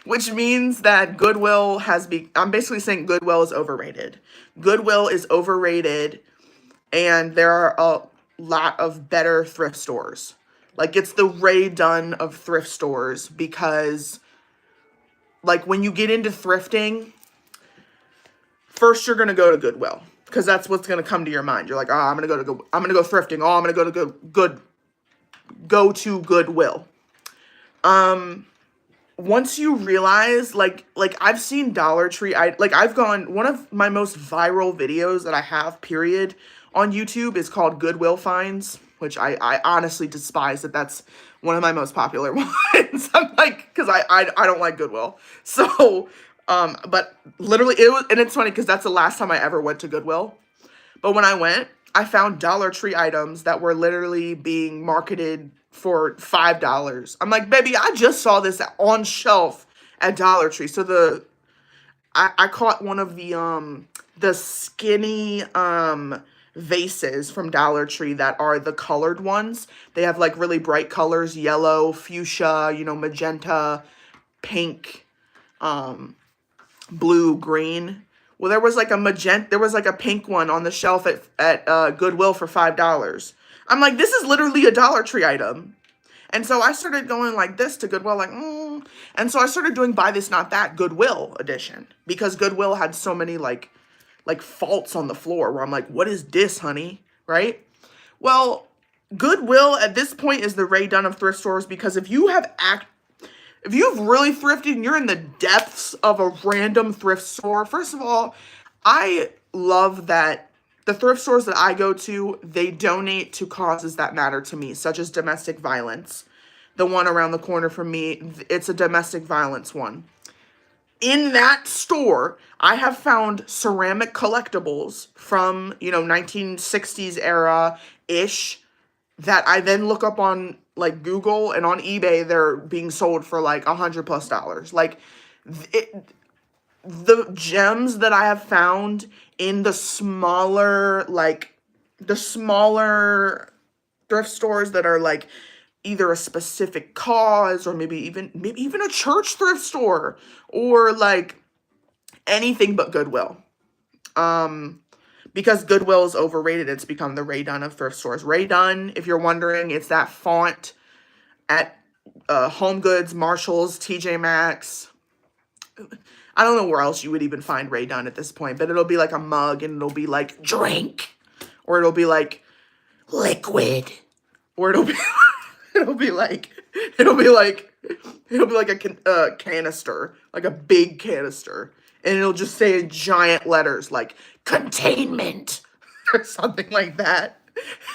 Which means that Goodwill I'm basically saying Goodwill is overrated. Goodwill is overrated, and there are a lot of better thrift stores. Like, it's the Ray Dunn of thrift stores because, like, when you get into thrifting, first you're going to go to Goodwill because that's what's going to come to your mind. You're like, oh, I'm going to go thrifting. Oh, I'm going to go to Goodwill. Once you realize, like I've seen Dollar Tree, one of my most viral videos that I have, period, on YouTube is called Goodwill Finds. which I honestly despise that that's one of my most popular ones. I'm like, because I don't like Goodwill. So, but literally, it was, and it's funny because that's the last time I ever went to Goodwill. But when I went, I found Dollar Tree items that were literally being marketed for $5. I'm like, baby, I just saw this on shelf at Dollar Tree. So I caught one of the skinny vases from Dollar Tree that are the colored ones. They have like really bright colors, yellow, fuchsia, you know, magenta, pink, blue, green. Well, there was like a pink one on the shelf at Goodwill for $5. I'm like, this is literally a Dollar Tree item. And so I started going like this to Goodwill, like, And so I started doing Buy This Not That Goodwill edition because Goodwill had so many like faults on the floor where I'm like, what is this, honey? Right? Well, Goodwill at this point is the Ray Dunn of thrift stores because if you've really thrifted and you're in the depths of a random thrift store, first of all, I love that the thrift stores that I go to, they donate to causes that matter to me, such as domestic violence. The one around the corner from me, it's a domestic violence one. In that store, I have found ceramic collectibles from, 1960s era-ish that I then look up on like Google and on eBay, they're being sold for like $100+. Like the gems that I have found in the smaller thrift stores that are like either a specific cause or maybe even a church thrift store or like anything but Goodwill. Because Goodwill is overrated, it's become the Ray Dunn of thrift stores. Ray Dunn, if you're wondering, it's that font at Home Goods, Marshalls, TJ Maxx. I don't know where else you would even find Ray Dunn at this point, but it'll be like a mug and it'll be like drink, or it'll be like liquid, or it'll be a canister, like a big canister, and it'll just say in giant letters like containment or something like that.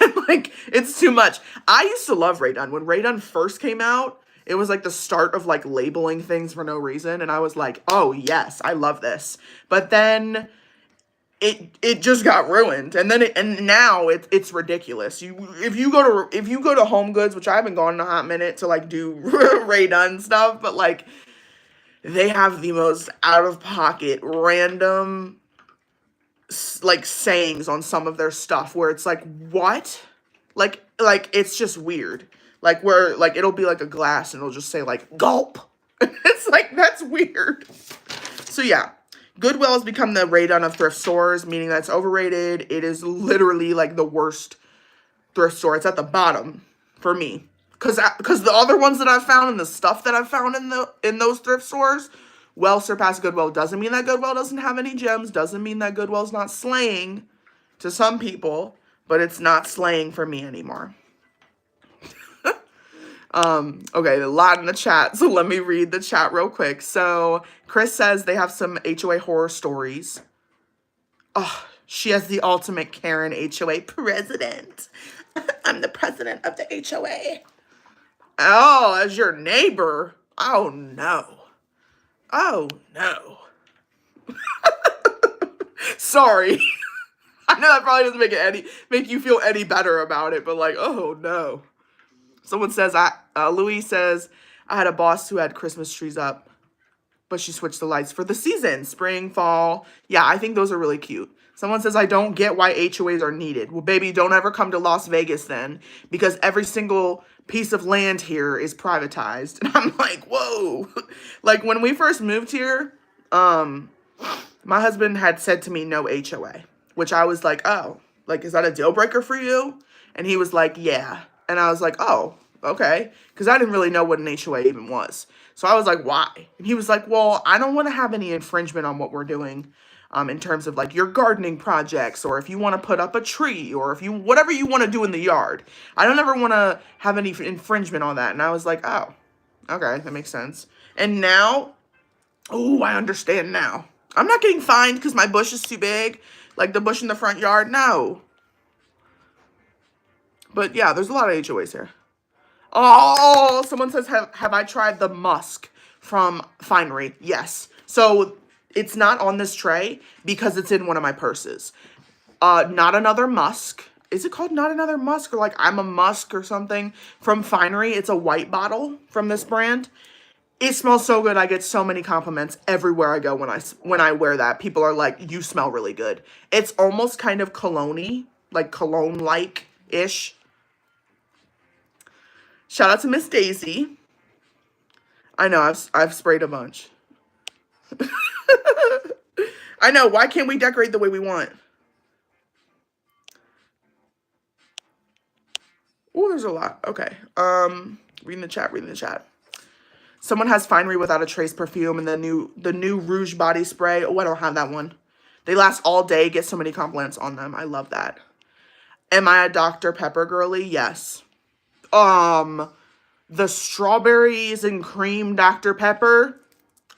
And like it's too much. I used to love Ray Dunn. When Ray Dunn first came out, it was like the start of like labeling things for no reason, and I was like, "Oh, yes, I love this." But then it just got ruined, and now it's ridiculous. If you go to Home Goods, which I haven't gone in a hot minute to like do Ray Dunn stuff, but like they have the most out of pocket random like sayings on some of their stuff where it's like, what? Like it's just weird. Like where like it'll be like a glass and it'll just say like gulp. It's like that's weird. So yeah, Goodwill has become the Ray Dunn of thrift stores, meaning that it's overrated. It is literally like the worst thrift store. It's at the bottom for me. Cause the other ones that I've found and the stuff that I've found in those thrift stores well surpass Goodwill. Doesn't mean that Goodwill doesn't have any gems. Doesn't mean that Goodwill's not slaying to some people, but it's not slaying for me anymore. Okay, a lot in the chat, so let me read the chat real quick. So Chris says they have some HOA horror stories. Oh, she has the ultimate Karen HOA president. I'm the president of the HOA. Oh, as your neighbor. Oh no. Oh no. Sorry. I know that probably doesn't make you feel any better about it, but like, oh no. Someone says, Louis says, I had a boss who had Christmas trees up, but she switched the lights for the season, spring, fall. Yeah, I think those are really cute. Someone says, I don't get why HOAs are needed. Well, baby, don't ever come to Las Vegas then, because every single piece of land here is privatized. And I'm like, whoa. Like, when we first moved here, my husband had said to me, no HOA, which I was like, oh, like, is that a deal breaker for you? And he was like, yeah. And I was like, oh, okay. Because I didn't really know what an HOA even was. So I was like, why? And he was like, well, I don't want to have any infringement on what we're doing in terms of like your gardening projects, or if you want to put up a tree, or if you, whatever you want to do in the yard. I don't ever want to have any infringement on that. And I was like, oh, okay, that makes sense. And now, oh, I understand now. I'm not getting fined because my bush is too big. Like the bush in the front yard, no. But yeah, there's a lot of HOAs here. Oh, someone says, have I tried the musk from Finery? Yes. So it's not on this tray because it's in one of my purses. Not Another Musk. Is it called Not Another Musk or like I'm a Musk or something from Finery? It's a white bottle from this brand. It smells so good. I get so many compliments everywhere I go when I wear that. People are like, "You smell really good." It's almost kind of cologne-y, like cologne-like-ish. Shout out to Miss Daisy. I know I've sprayed a bunch. I know. Why can't we decorate the way we want? Oh, there's a lot. Okay. Reading the chat. Reading the chat. Someone has Finery Without a Trace perfume and the new Rouge body spray. Oh, I don't have that one. They last all day. Get so many compliments on them. I love that. Am I a Dr. Pepper girly? Yes. The strawberries and cream Dr. Pepper.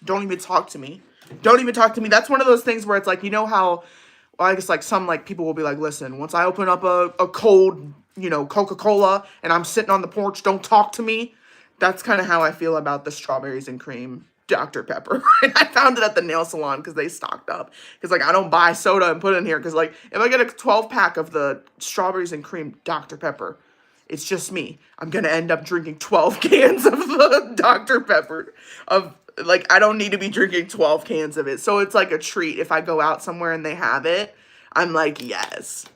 Don't even talk to me. Don't even talk to me. That's one of those things where it's like, you know how, well, I guess like some like people will be like, listen, once I open up a cold, Coca-Cola and I'm sitting on the porch, don't talk to me. That's kind of how I feel about the strawberries and cream Dr. Pepper. And I found it at the nail salon because they stocked up. Because like I don't buy soda and put it in here because like if I get a 12-pack of the strawberries and cream Dr. Pepper, it's just me. I'm going to end up drinking 12 cans of the Dr. Pepper. Like, I don't need to be drinking 12 cans of it. So it's like a treat. If I go out somewhere and they have it, I'm like, yes.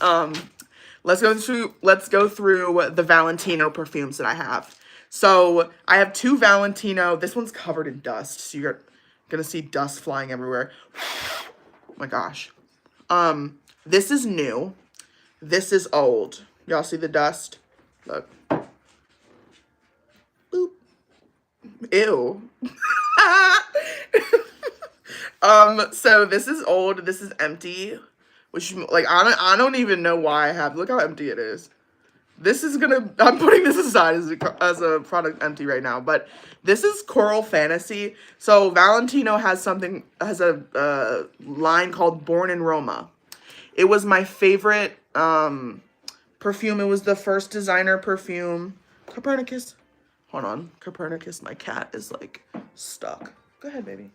Let's go through the Valentino perfumes that I have. So I have 2 Valentino. This one's covered in dust. So you're going to see dust flying everywhere. Oh my gosh. This is new. This is old. Y'all see the dust? Look. Boop. Ew. So this is old. This is empty. Which, like, I don't even know why I have. Look how empty it is. This is gonna, I'm putting this aside as a product empty right now, but this is Coral Fantasy. So Valentino has a line called Born in Roma. It was my favorite perfume. It was the first designer perfume. Copernicus. Hold on. Copernicus, my cat is like stuck. Go ahead, baby.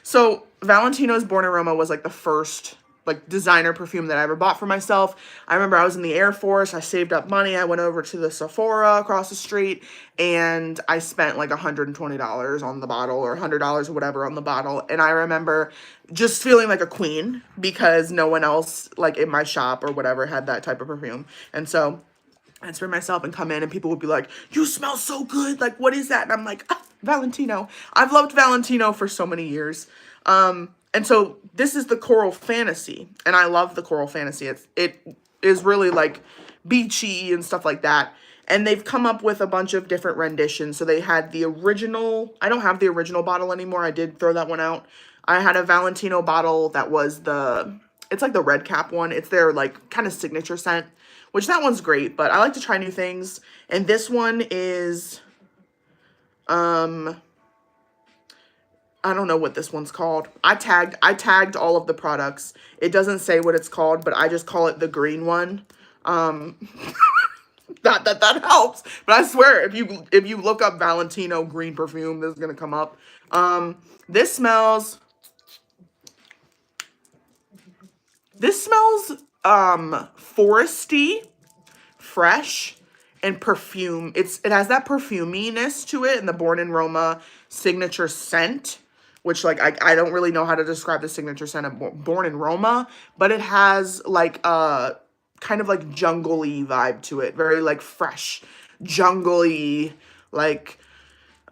So Valentino's Born in Roma was like the first like designer perfume that I ever bought for myself. I remember I was in the Air Force. I saved up money. I went over to the Sephora across the street and I spent like $120 on the bottle or $100 or whatever on the bottle. And I remember just feeling like a queen because no one else like in my shop or whatever had that type of perfume. And so I'd spray myself and come in and people would be like, "You smell so good. Like, what is that?" And I'm like, Valentino. I've loved Valentino for so many years. And so this is the Coral Fantasy, and I love the Coral Fantasy. It is really like beachy and stuff like that. And they've come up with a bunch of different renditions. So they had the original. I don't have the original bottle anymore. I did throw that one out. I had a Valentino bottle that was it's like the red cap one. It's their like kind of signature scent, which that one's great, but I like to try new things. And this one is, I don't know what this one's called. I tagged all of the products. It doesn't say what it's called, but I just call it the green one. Not that helps, but I swear if you look up Valentino green perfume, this is gonna come up. This smells foresty, fresh, and perfume. It has that perfuminess to it and the Born in Roma signature scent, which like I don't really know how to describe the signature scent of Born in Roma, but it has like a kind of like jungle-y vibe to it. Very like fresh, jungle-y, like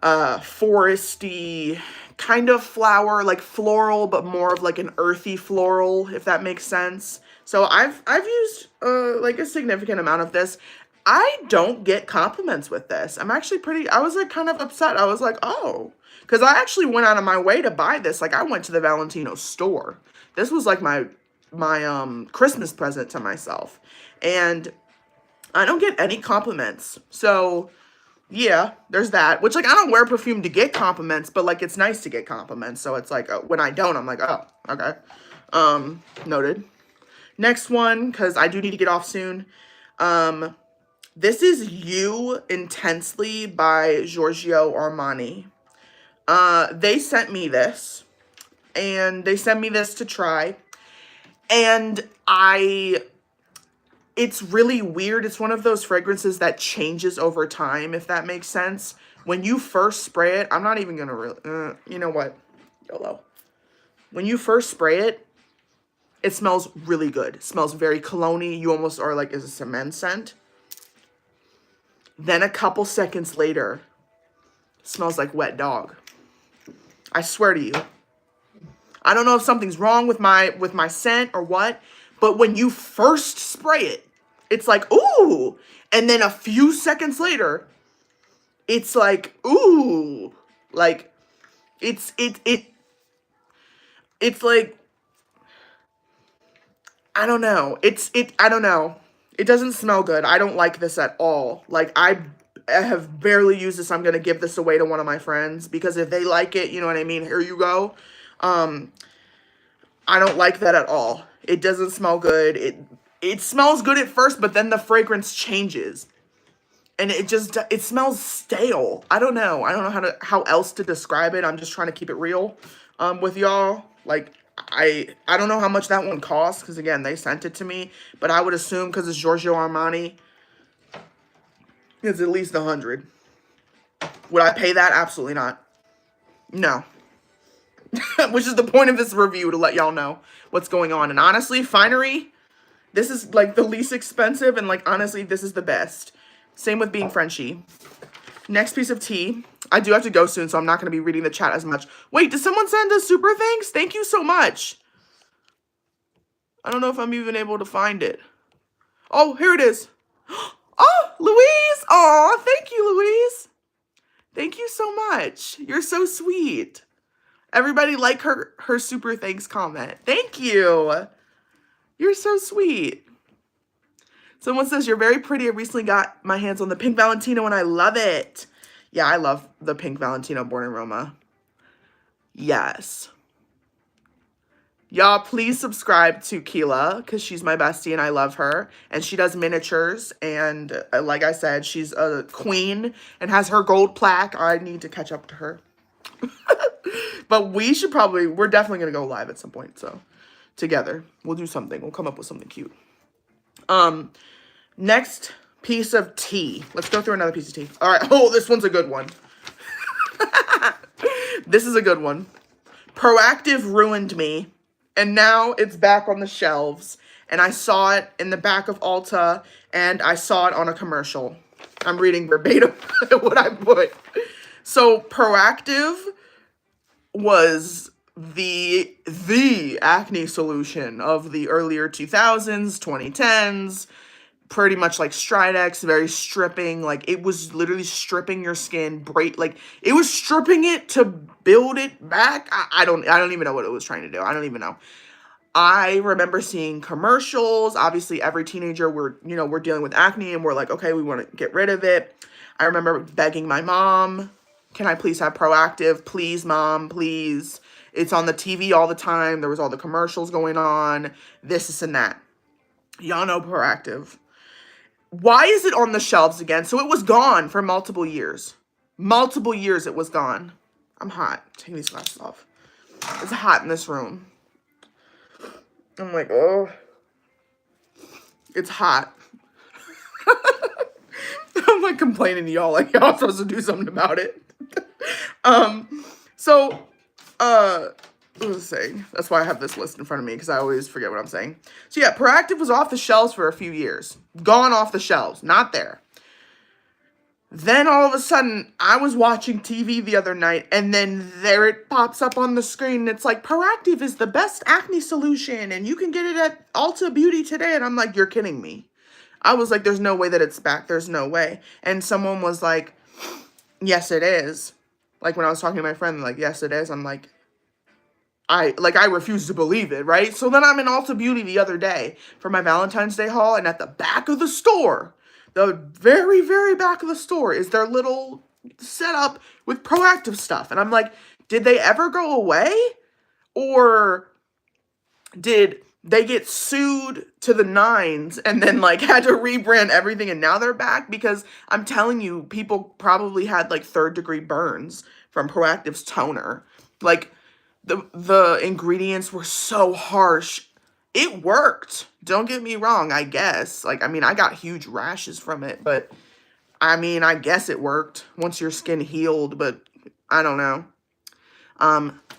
foresty, kind of flower, like floral, but more of like an earthy floral, if that makes sense. So I've used like a significant amount of this. I don't get compliments with this. I was like kind of upset. I was like, oh, because I actually went out of my way to buy this. Like I went to the Valentino store. This was like my Christmas present to myself. And I don't get any compliments. So yeah, there's that. Which like I don't wear perfume to get compliments, but like it's nice to get compliments. So it's like when I don't, I'm like, oh, okay. Noted. Next one, because I do need to get off soon. This is You Intensely by Giorgio Armani. They sent me this, and they sent me this to try, and it's really weird. It's one of those fragrances that changes over time, if that makes sense. When you first spray it, I'm not even gonna really, you know what, YOLO. When you first spray it, it smells really good. It smells very cologne-y. You almost are like, is a cement scent. Then a couple seconds later, it smells like wet dog. I swear to you. I don't know if something's wrong with my scent or what, but when you first spray it, it's like, ooh. And then a few seconds later, it's like, ooh. Like, it's like, I don't know. I don't know. It doesn't smell good. I don't like this at all. Like, I have barely used this. I'm going to give this away to one of my friends because if they like it, you know what I mean? Here you go. I don't like that at all. It doesn't smell good. It smells good at first, but then the fragrance changes. And it smells stale. I don't know. I don't know how else to describe it. I'm just trying to keep it real with y'all. Like, I don't know how much that one costs because, again, they sent it to me. But I would assume because it's Giorgio Armani, it's at least $100. Would I pay that? Absolutely not. No. Which is the point of this review, to let y'all know what's going on. And honestly, Finery, this is like the least expensive, and like honestly, this is the best. Same with being Frenchy. Next piece of tea. I do have to go soon, so I'm not going to be reading the chat as much. Wait, did someone send us super thanks? Thank you so much. I don't know if I'm even able to find it. Oh, here it is. Oh, Louise. Aw, thank you, Louise. Thank you so much. You're so sweet. Everybody like her super thanks comment. Thank you. You're so sweet. Someone says, you're very pretty. I recently got my hands on the pink Valentino and I love it. Yeah, I love the pink Valentino Born in Roma. Yes. Y'all, please subscribe to Keela because she's my bestie and I love her. And she does miniatures. And like I said, she's a queen and has her gold plaque. I need to catch up to her. But we're definitely going to go live at some point. So together, we'll do something. We'll come up with something cute. Next piece of tea. Let's go through another piece of tea. All right. Oh, this one's a good one. This is a good one. Proactive ruined me. And now it's back on the shelves. And I saw it in the back of Ulta. And I saw it on a commercial. I'm reading verbatim what I put. So Proactive was the acne solution of the earlier 2000s, 2010s. Pretty much like Stridex, very stripping. Like, it was literally stripping your skin, like, it was stripping it to build it back. I don't even know what it was trying to do. I don't even know. I remember seeing commercials. Obviously, every teenager, we're dealing with acne, and we're like, okay, we want to get rid of it. I remember begging my mom, can I please have Proactive? Please, Mom, please. It's on the TV all the time. There was all the commercials going on. This and that. Y'all know Proactive. Why is it on the shelves again? So it was gone for multiple years. Multiple years it was gone. I'm hot. Take these glasses off. It's hot in this room. I'm like, oh. It's hot. I'm like complaining to y'all like y'all supposed to do something about it. What was I saying? That's why I have this list in front of me because I always forget what I'm saying. So yeah, Proactive was off the shelves for a few years. Gone off the shelves. Not there. Then all of a sudden, I was watching TV the other night and then there it pops up on the screen and it's like, Proactive is the best acne solution and you can get it at Ulta Beauty today. And I'm like, you're kidding me. I was like, there's no way that it's back. There's no way. And someone was like, yes, it is. Like when I was talking to my friend, like, yes, it is. I'm like, I refuse to believe it, right? So then I'm in Ulta Beauty the other day for my Valentine's Day haul, and at the back of the store, the very, very back of the store, is their little setup with Proactive stuff. And I'm like, did they ever go away? Or did they get sued to the nines and then like had to rebrand everything, and now they're back because I'm telling you, people probably had like third degree burns from Proactive's toner. Like the ingredients were so harsh. It worked. Don't get me wrong, I guess. Like, I mean, I got huge rashes from it, but I mean, I guess it worked once your skin healed, but I don't know.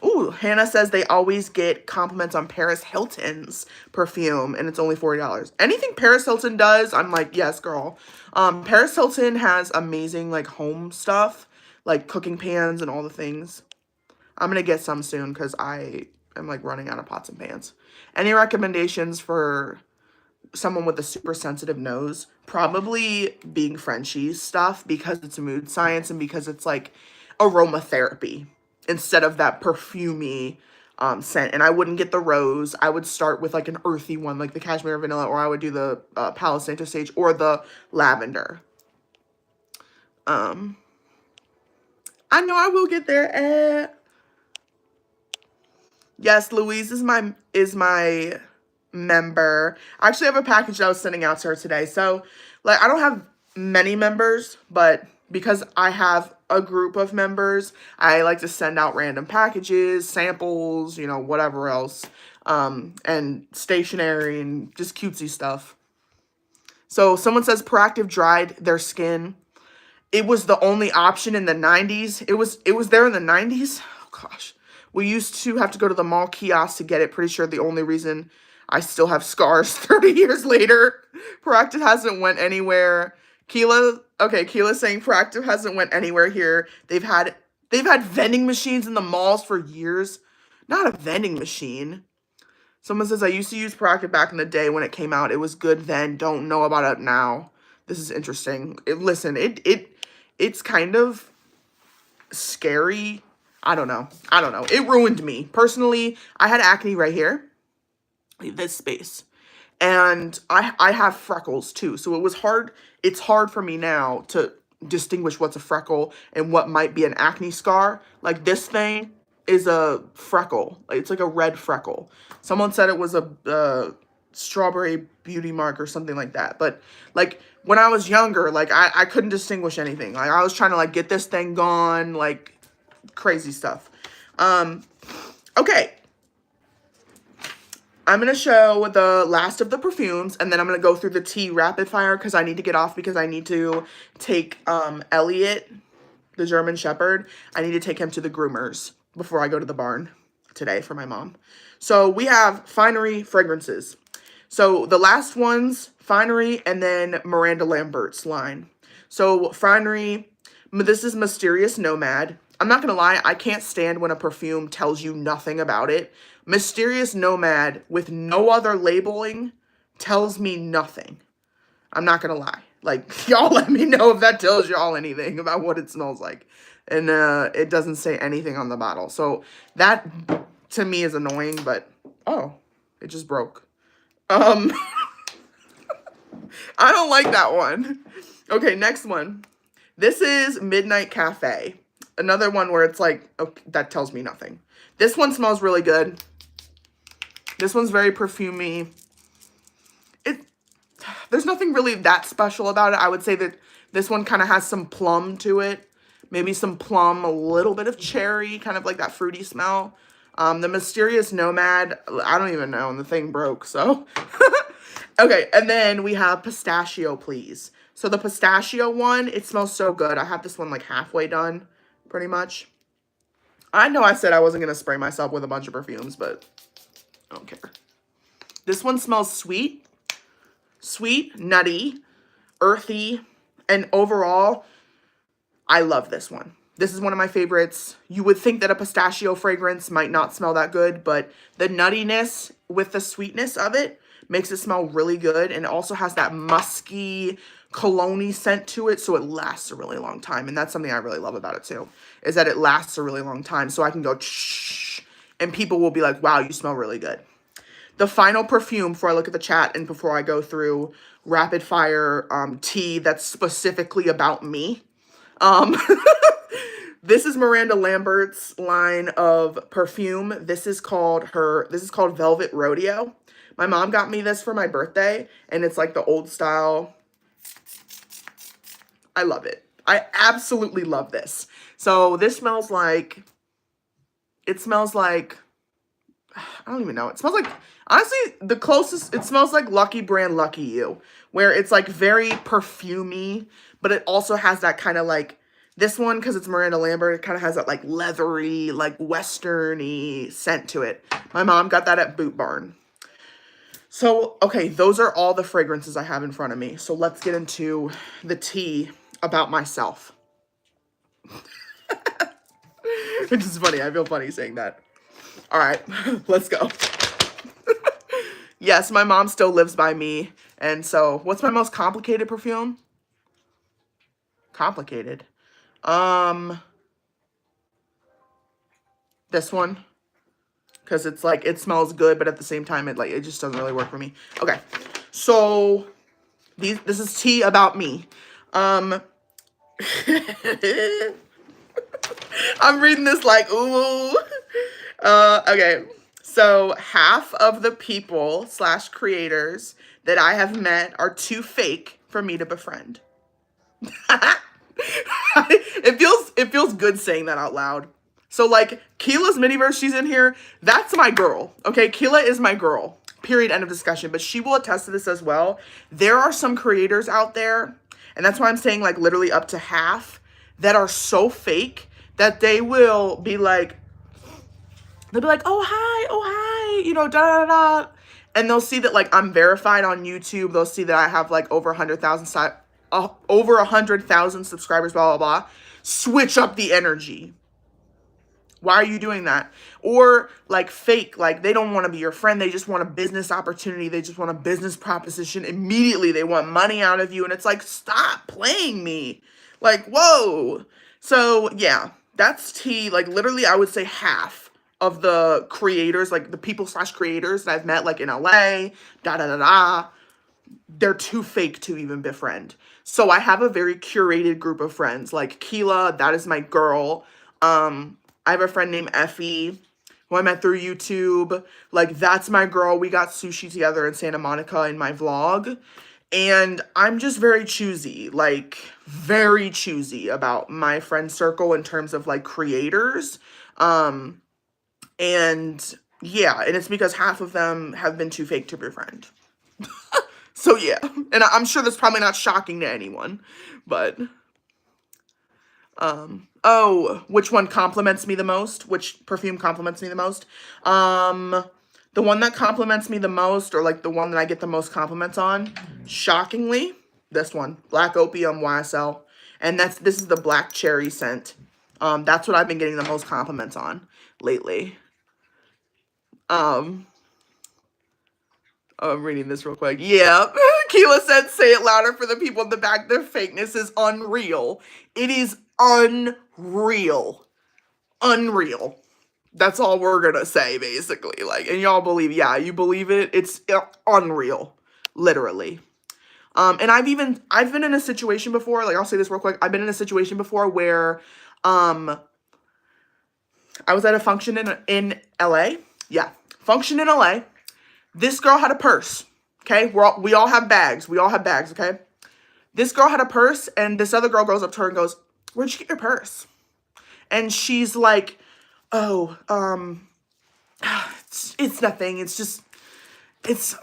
Ooh, Hannah says they always get compliments on Paris Hilton's perfume, and it's only $40. Anything Paris Hilton does, I'm like, yes, girl. Paris Hilton has amazing, like, home stuff, like cooking pans and all the things. I'm gonna get some soon because I am, like, running out of pots and pans. Any recommendations for someone with a super sensitive nose? Probably being Frenchy's stuff because it's mood science and because it's, like, aromatherapy instead of that perfumey scent. And I wouldn't get the rose. I would start with like an earthy one, like the cashmere vanilla, or I would do the Palo Santo sage or the lavender. I know I will get there. Yes, Louise is my member. I actually have a package that I was sending out to her today. So, like, I don't have many members, but because I have a group of members, I like to send out random packages, samples, you know, whatever else, and stationery and just cutesy stuff. So someone says Proactive dried their skin. It was the only option in the 90s. It was there in the 90s. Oh gosh. We used to have to go to the mall kiosk to get it. Pretty sure the only reason I still have scars 30 years later. Proactive hasn't went anywhere. Keela's saying Proactive hasn't went anywhere here. They've had vending machines in the malls for years. Not a vending machine. Someone says, I used to use Proactive back in the day when it came out. It was good then. Don't know about it now. This is interesting. It's kind of scary. I don't know. It ruined me. Personally, I had acne right here. This space. And I have freckles too. So it's hard for me now to distinguish what's a freckle and what might be an acne scar. Like this thing is a freckle. It's like a red freckle. Someone said it was a strawberry beauty mark or something like that. But like when I was younger, like I couldn't distinguish anything. Like I was trying to like get this thing gone, like crazy stuff. Okay. I'm going to show the last of the perfumes, and then I'm going to go through the tea rapid fire because I need to get off because I need to take Elliot, the German Shepherd. I need to take him to the groomers before I go to the barn today for my mom. So we have Finery fragrances. So the last one's Finery and then Miranda Lambert's line. So Finery, this is Mysterious Nomad. I'm not going to lie, I can't stand when a perfume tells you nothing about it. Mysterious Nomad with no other labeling tells me nothing. I'm not going to lie. Like, y'all let me know if that tells y'all anything about what it smells like. And it doesn't say anything on the bottle. So that, to me, is annoying, but, oh, it just broke. I don't like that one. Okay, next one. This is Midnight Cafe. Another one where it's like, okay, that tells me nothing. This one smells really good. This one's very perfumey. There's nothing really that special about it. I would say that this one kind of has some plum to it. Maybe some plum, a little bit of cherry, kind of like that fruity smell. The Mysterious Nomad, I don't even know, and the thing broke, so. Okay, and then we have Pistachio Please. So the pistachio one, it smells so good. I have this one like halfway done, pretty much. I know I said I wasn't going to spray myself with a bunch of perfumes, but I don't care. This one smells sweet, nutty, earthy, and overall, I love this one. This is one of my favorites. You would think that a pistachio fragrance might not smell that good, but the nuttiness with the sweetness of it makes it smell really good, and it also has that musky, cologne-y scent to it, so it lasts a really long time, and that's something I really love about it too, is that it lasts a really long time, so I can go shh, and people will be like, wow, you smell really good. The final perfume, before I look at the chat and before I go through rapid fire tea that's specifically about me, the This is Miranda Lambert's line of perfume. This is called Velvet Rodeo. My mom got me this for my birthday, and it's like the old style. I love it. I absolutely love this. So this smells like, it smells like, I don't even know. It smells like, honestly, the closest, it smells like Lucky Brand Lucky You, where it's like very perfumey, but it also has that kind of like, this one, because it's Miranda Lambert, it kind of has that like leathery, like western-y scent to it. My mom got that at Boot Barn. So, okay, those are all the fragrances I have in front of me. So let's get into the tea about myself. Which is funny. I feel funny saying that. All right, let's go. Yes, my mom still lives by me. And so, what's my most complicated perfume? Complicated. This one. Because it's like, it smells good, but at the same time, it just doesn't really work for me. Okay, so, this is tea about me. I'm reading this like, ooh. Okay, so half of the people / creators that I have met are too fake for me to befriend. It feels good saying that out loud. So like Keela's Miniverse, she's in here. That's my girl. Okay, Keela is my girl. Period. End of discussion. But she will attest to this as well. There are some creators out there, and that's why I'm saying like literally up to half, that are so fake that they will be like, oh hi, you know, da da da, and they'll see that like I'm verified on YouTube. They'll see that I have like over 100,000 subscribers, blah blah blah. Switch up the energy. Why are you doing that? Or like fake, like they don't want to be your friend. They just want a business opportunity. They just want a business proposition. Immediately they want money out of you. And it's like, stop playing me. Like, whoa. So yeah, that's tea. Like literally I would say half of the creators, like the people / creators that I've met like in LA, they're too fake to even befriend. So I have a very curated group of friends. Like Keela, that is my girl. I have a friend named Effie, who I met through YouTube. Like, that's my girl. We got sushi together in Santa Monica in my vlog. And I'm just very choosy, like, very choosy about my friend circle in terms of, like, creators. And, yeah, and it's because half of them have been too fake to befriend. So, yeah. And I'm sure that's probably not shocking to anyone, but... oh, which one compliments me the most? Which perfume compliments me the most? The one that compliments me the most, or like the one that I get the most compliments on, shockingly, this one, Black Opium YSL. And this is the black cherry scent. That's what I've been getting the most compliments on lately. I'm reading this real quick. Yeah. Keela said, say it louder for the people in the back. Their fakeness is unreal. It is unreal. Unreal. That's all we're gonna say, basically. Like, and y'all believe, yeah, you believe it. It's unreal. Literally. And I've been in a situation before, like, I'll say this real quick. I've been in a situation before where, I was at a function in LA. Yeah. Function in LA. This girl had a purse, okay? We all have bags. We all have bags, okay? This girl had a purse, and this other girl goes up to her and goes, where'd you get your purse? And she's like, oh, it's nothing. It's just, it's,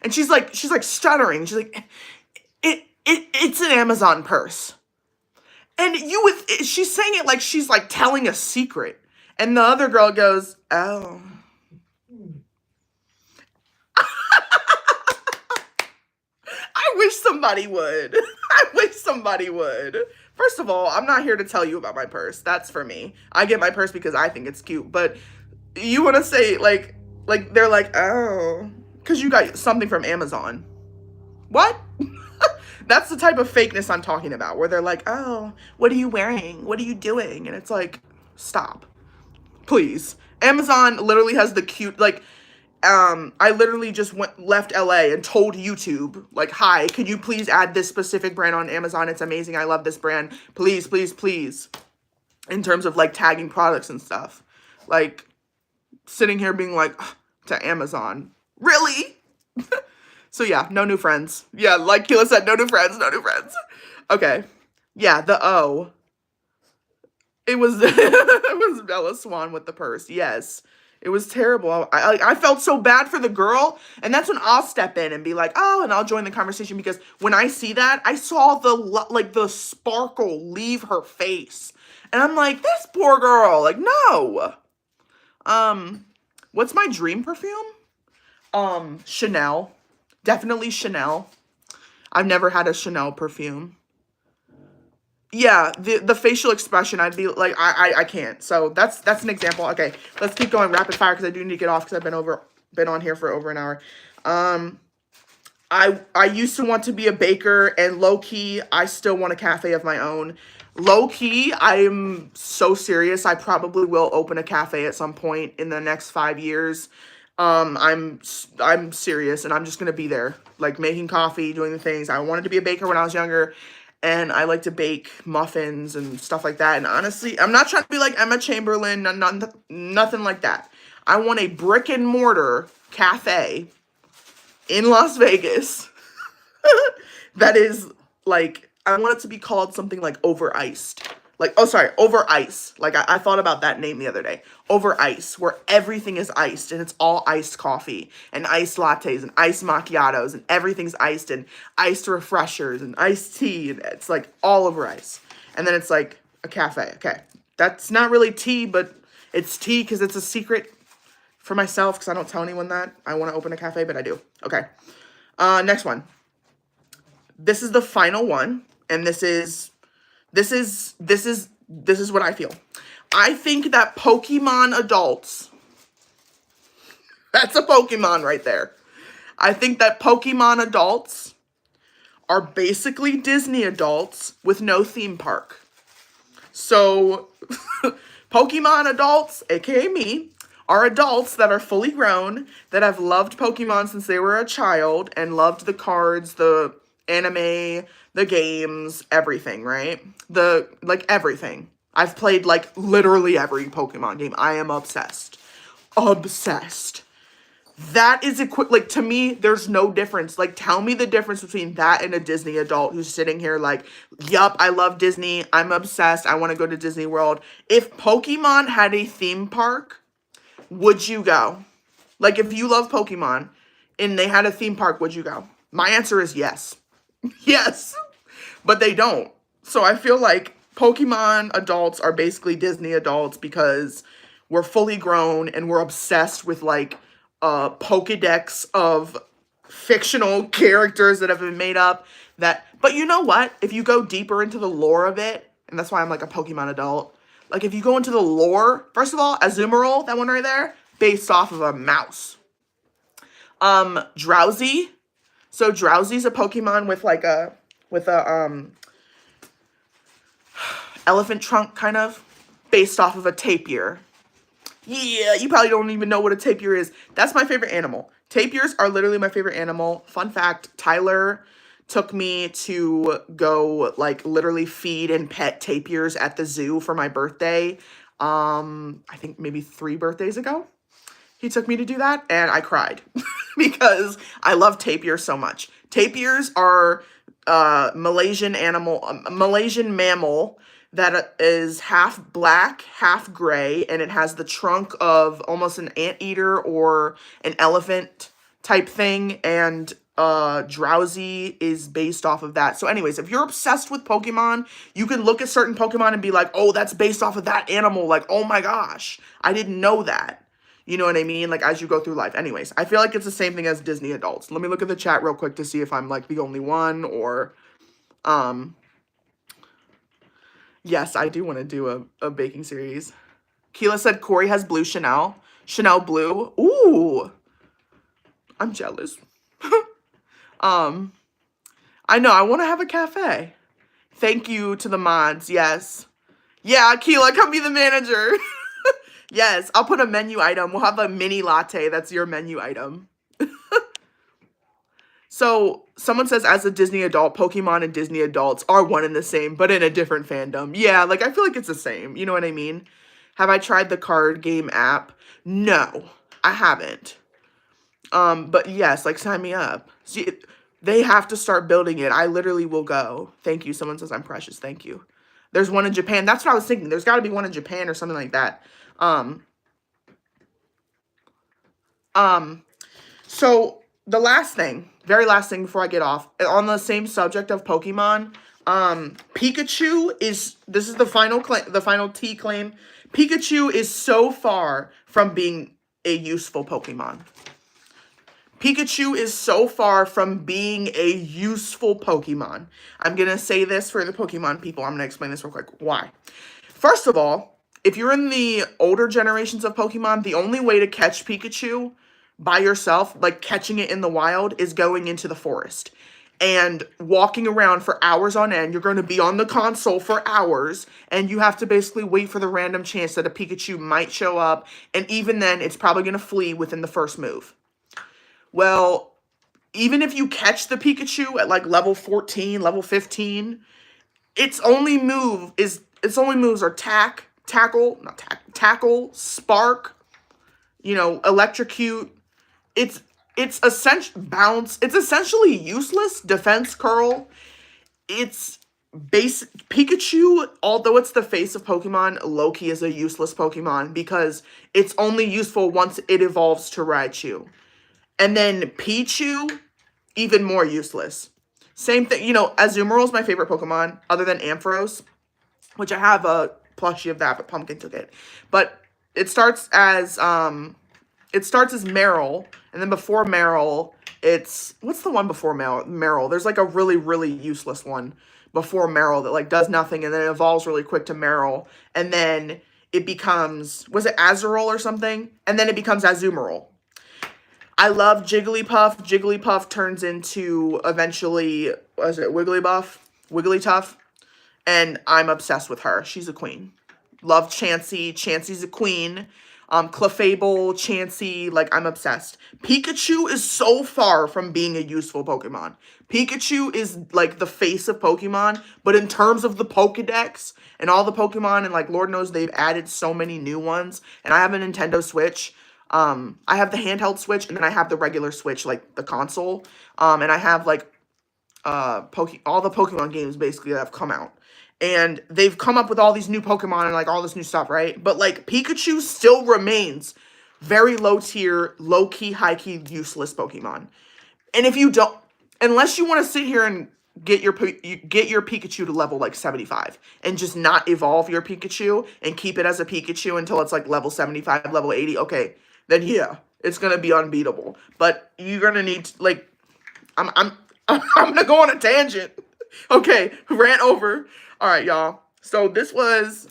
and she's like stuttering. She's like, it's an Amazon purse. And she's saying it like she's like telling a secret. And the other girl goes, oh. I wish somebody would. I wish somebody would. First of all, I'm not here to tell you about my purse. That's for me. I get my purse because I think it's cute. But you want to say, like they're like, oh, because you got something from Amazon. What? That's the type of fakeness I'm talking about, where they're like, oh, what are you wearing? What are you doing? And it's like, stop. Please. Amazon literally has the cute, like, I literally just left LA and told YouTube, like, hi, can you please add this specific brand on Amazon? It's amazing. I love this brand. Please, please, please. In terms of like tagging products and stuff. Like, sitting here being like, to Amazon. Really? So yeah, no new friends. Yeah, like Keela said, no new friends, no new friends. Okay. Yeah, the O. It was it was Bella Swan with the purse. Yes. It was terrible. I felt so bad for the girl, and that's when I'll step in and be like, "Oh," and I'll join the conversation because when I see that, I saw the sparkle leave her face. And I'm like, "This poor girl. Like, no." What's my dream perfume? Chanel. Definitely Chanel. I've never had a Chanel perfume. Yeah, the facial expression, I'd be like, I can't. So that's an example. Okay, let's keep going rapid fire because I do need to get off because I've been on here for over an hour. I used to want to be a baker, and low key, I still want a cafe of my own. Low key, I am so serious. I probably will open a cafe at some point in the next 5 years. I'm serious, and I'm just gonna be there, like making coffee, doing the things. I wanted to be a baker when I was younger, and I like to bake muffins and stuff like that. And honestly, I'm not trying to be like Emma Chamberlain, nothing like that. I want a brick and mortar cafe in Las Vegas that is like, I want it to be called something like Over Iced. Like, oh, sorry, Over Ice. Like, I thought about that name the other day. Over Ice, where everything is iced, and it's all iced coffee, and iced lattes, and iced macchiatos, and everything's iced, and iced refreshers, and iced tea, and it's like all over ice. And then it's like a cafe. Okay, that's not really tea, but it's tea because it's a secret for myself because I don't tell anyone that I want to open a cafe, but I do. Okay, next one. This is the final one, and this is what I feel. I think that Pokemon adults, that's a Pokemon right there. I think that Pokemon adults are basically Disney adults with no theme park. So, Pokemon adults, aka me, are adults that are fully grown, that have loved Pokemon since they were a child, and loved the cards, the anime, the games, everything, right? Everything. I've played, like, literally every Pokemon game. I am obsessed. Obsessed. That is like, to me, there's no difference. Like, tell me the difference between that and a Disney adult who's sitting here like, yup, I love Disney. I'm obsessed. I want to go to Disney World. If Pokemon had a theme park, would you go? Like, if you love Pokemon and they had a theme park, would you go? My answer is yes. Yes. But they don't. So I feel like Pokemon adults are basically Disney adults because we're fully grown and we're obsessed with, like, a Pokédex of fictional characters that have been made up. But you know what? If you go deeper into the lore of it, and that's why I'm like a Pokemon adult, like, if you go into the lore, first of all, Azumarill, that one right there, based off of a mouse. Drowsy. So Drowsy's a Pokemon with a elephant trunk, kind of, based off of a tapir. Yeah, you probably don't even know what a tapir is. That's my favorite animal. Tapirs are literally my favorite animal. Fun fact, Tyler took me to go, like, literally feed and pet tapirs at the zoo for my birthday. I think maybe 3 birthdays ago. He took me to do that, and I cried because I love tapirs so much. Tapirs are Malaysian mammal that is half black, half gray, and it has the trunk of almost an anteater or an elephant type thing, and Drowsy is based off of that. So anyways, if you're obsessed with Pokemon, you can look at certain Pokemon and be like, oh, that's based off of that animal. Like, oh my gosh, I didn't know that. You know what I mean? Like, as you go through life. Anyways, I feel like it's the same thing as Disney adults. Let me look at the chat real quick to see if I'm, like, the only one, or, yes, I do want to do a baking series. Keela said Corey has blue Chanel. Chanel blue. Ooh. I'm jealous. I know, I want to have a cafe. Thank you to the mods, yes. Yeah, Keela, come be the manager. Yes, I'll put a menu item. We'll have a mini latte. That's your menu item. So someone says, as a Disney adult, Pokemon and Disney adults are one and the same, but in a different fandom. Yeah, like I feel like it's the same. You know what I mean? Have I tried the card game app? No, I haven't. But yes, like sign me up. See, they have to start building it. I literally will go. Thank you. Someone says I'm precious. Thank you. There's one in Japan. That's what I was thinking. There's got to be one in Japan or something like that. Um, um, So the last thing, very last thing before I get off, on the same subject of Pokemon, Pikachu is, this is the final claim, the final T claim. Pikachu is so far from being a useful Pokemon. Pikachu is so far from being a useful Pokemon. I'm going to say this for the Pokemon people. I'm going to explain this real quick. Why? First of all, if you're in the older generations of Pokemon, the only way to catch Pikachu by yourself, like catching it in the wild, is going into the forest and walking around for hours on end. You're going to be on the console for hours, and you have to basically wait for the random chance that a Pikachu might show up, and even then, it's probably going to flee within the first move. Well, even if you catch the Pikachu at like level 14, level 15, its only moves are tackle, spark, electrocute. It's essential bounce. It's essentially useless. Defense curl. It's basic Pikachu, although it's the face of Pokemon, Loki is a useless Pokemon because it's only useful once it evolves to Raichu. And then Pichu, even more useless. Same thing, Azumarill is my favorite Pokemon, other than Ampharos, which I have a plushie of that, but Pumpkin took it. But it starts as Meryl, and then before Meryl, what's the one before Meryl? There's like a really, really useless one before Meryl that like does nothing, and then it evolves really quick to Meryl, and then it becomes, was it Azurill or something? And then it becomes Azumarill. I love Jigglypuff. Jigglypuff turns into, eventually, was it Wigglytuff? And I'm obsessed with her. She's a queen. Love Chansey. Chansey's a queen. Clefable, Chansey, like, I'm obsessed. Pikachu is so far from being a useful Pokemon. Pikachu is, like, the face of Pokemon, but in terms of the Pokedex and all the Pokemon, and, like, Lord knows they've added so many new ones, and I have a Nintendo Switch. I have the handheld Switch, and then I have the regular Switch, like, the console, and I have, like, all the Pokemon games, basically, that have come out. And they've come up with all these new Pokemon and, like, all this new stuff, right? But, like, Pikachu still remains very low tier, low-key, high-key, useless Pokemon. And if you don't, unless you want to sit here and get your Pikachu to level, like, 75, and just not evolve your Pikachu, and keep it as a Pikachu until it's, like, level 75, level 80, okay, then yeah, it's gonna be unbeatable. But you're gonna need, like, I'm gonna go on a tangent. Okay, rant over. All right, y'all. So this was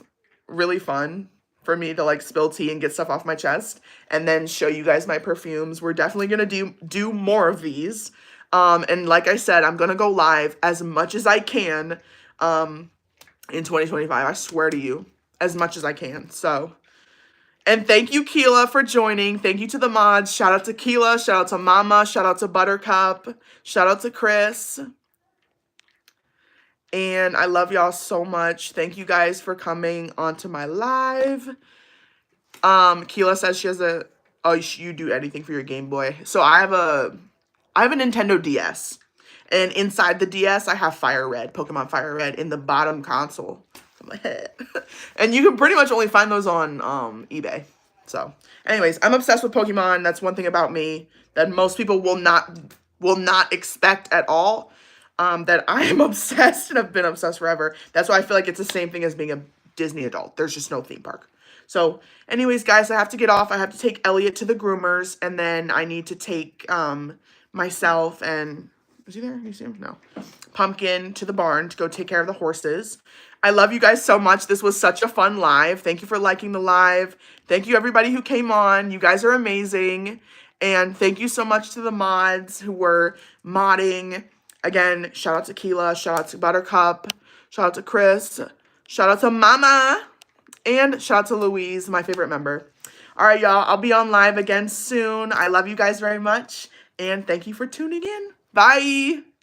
really fun for me to, like, spill tea and get stuff off my chest and then show you guys my perfumes. We're definitely going to do more of these. And like I said, I'm going to go live as much as I can in 2025. I swear to you, as much as I can. So, and thank you, Keela, for joining. Thank you to the mods. Shout out to Keela. Shout out to Mama. Shout out to Buttercup. Shout out to Chris. And I love y'all so much. Thank you guys for coming onto my live. Keela says she has you do anything for your Game Boy. So I have a Nintendo DS. And inside the DS, I have Fire Red, Pokemon Fire Red, in the bottom console. I'm like, hey. And you can pretty much only find those on eBay. So, anyways, I'm obsessed with Pokemon. That's one thing about me that most people will not expect at all. That I am obsessed and have been obsessed forever. That's why I feel like it's the same thing as being a Disney adult. There's just no theme park. So, anyways, guys, I have to get off. I have to take Elliot to the groomers, and then I need to take myself and, is he there? You see him? No. Pumpkin to the barn to go take care of the horses. I love you guys so much. This was such a fun live. Thank you for liking the live. Thank you, everybody who came on. You guys are amazing. And thank you so much to the mods who were modding. Again, shout out to Keela, shout out to Buttercup, shout out to Chris, shout out to Mama, And shout out to Louise, my favorite member. All right, y'all. I'll be on live again soon. I love you guys very much. And thank you for tuning in. Bye.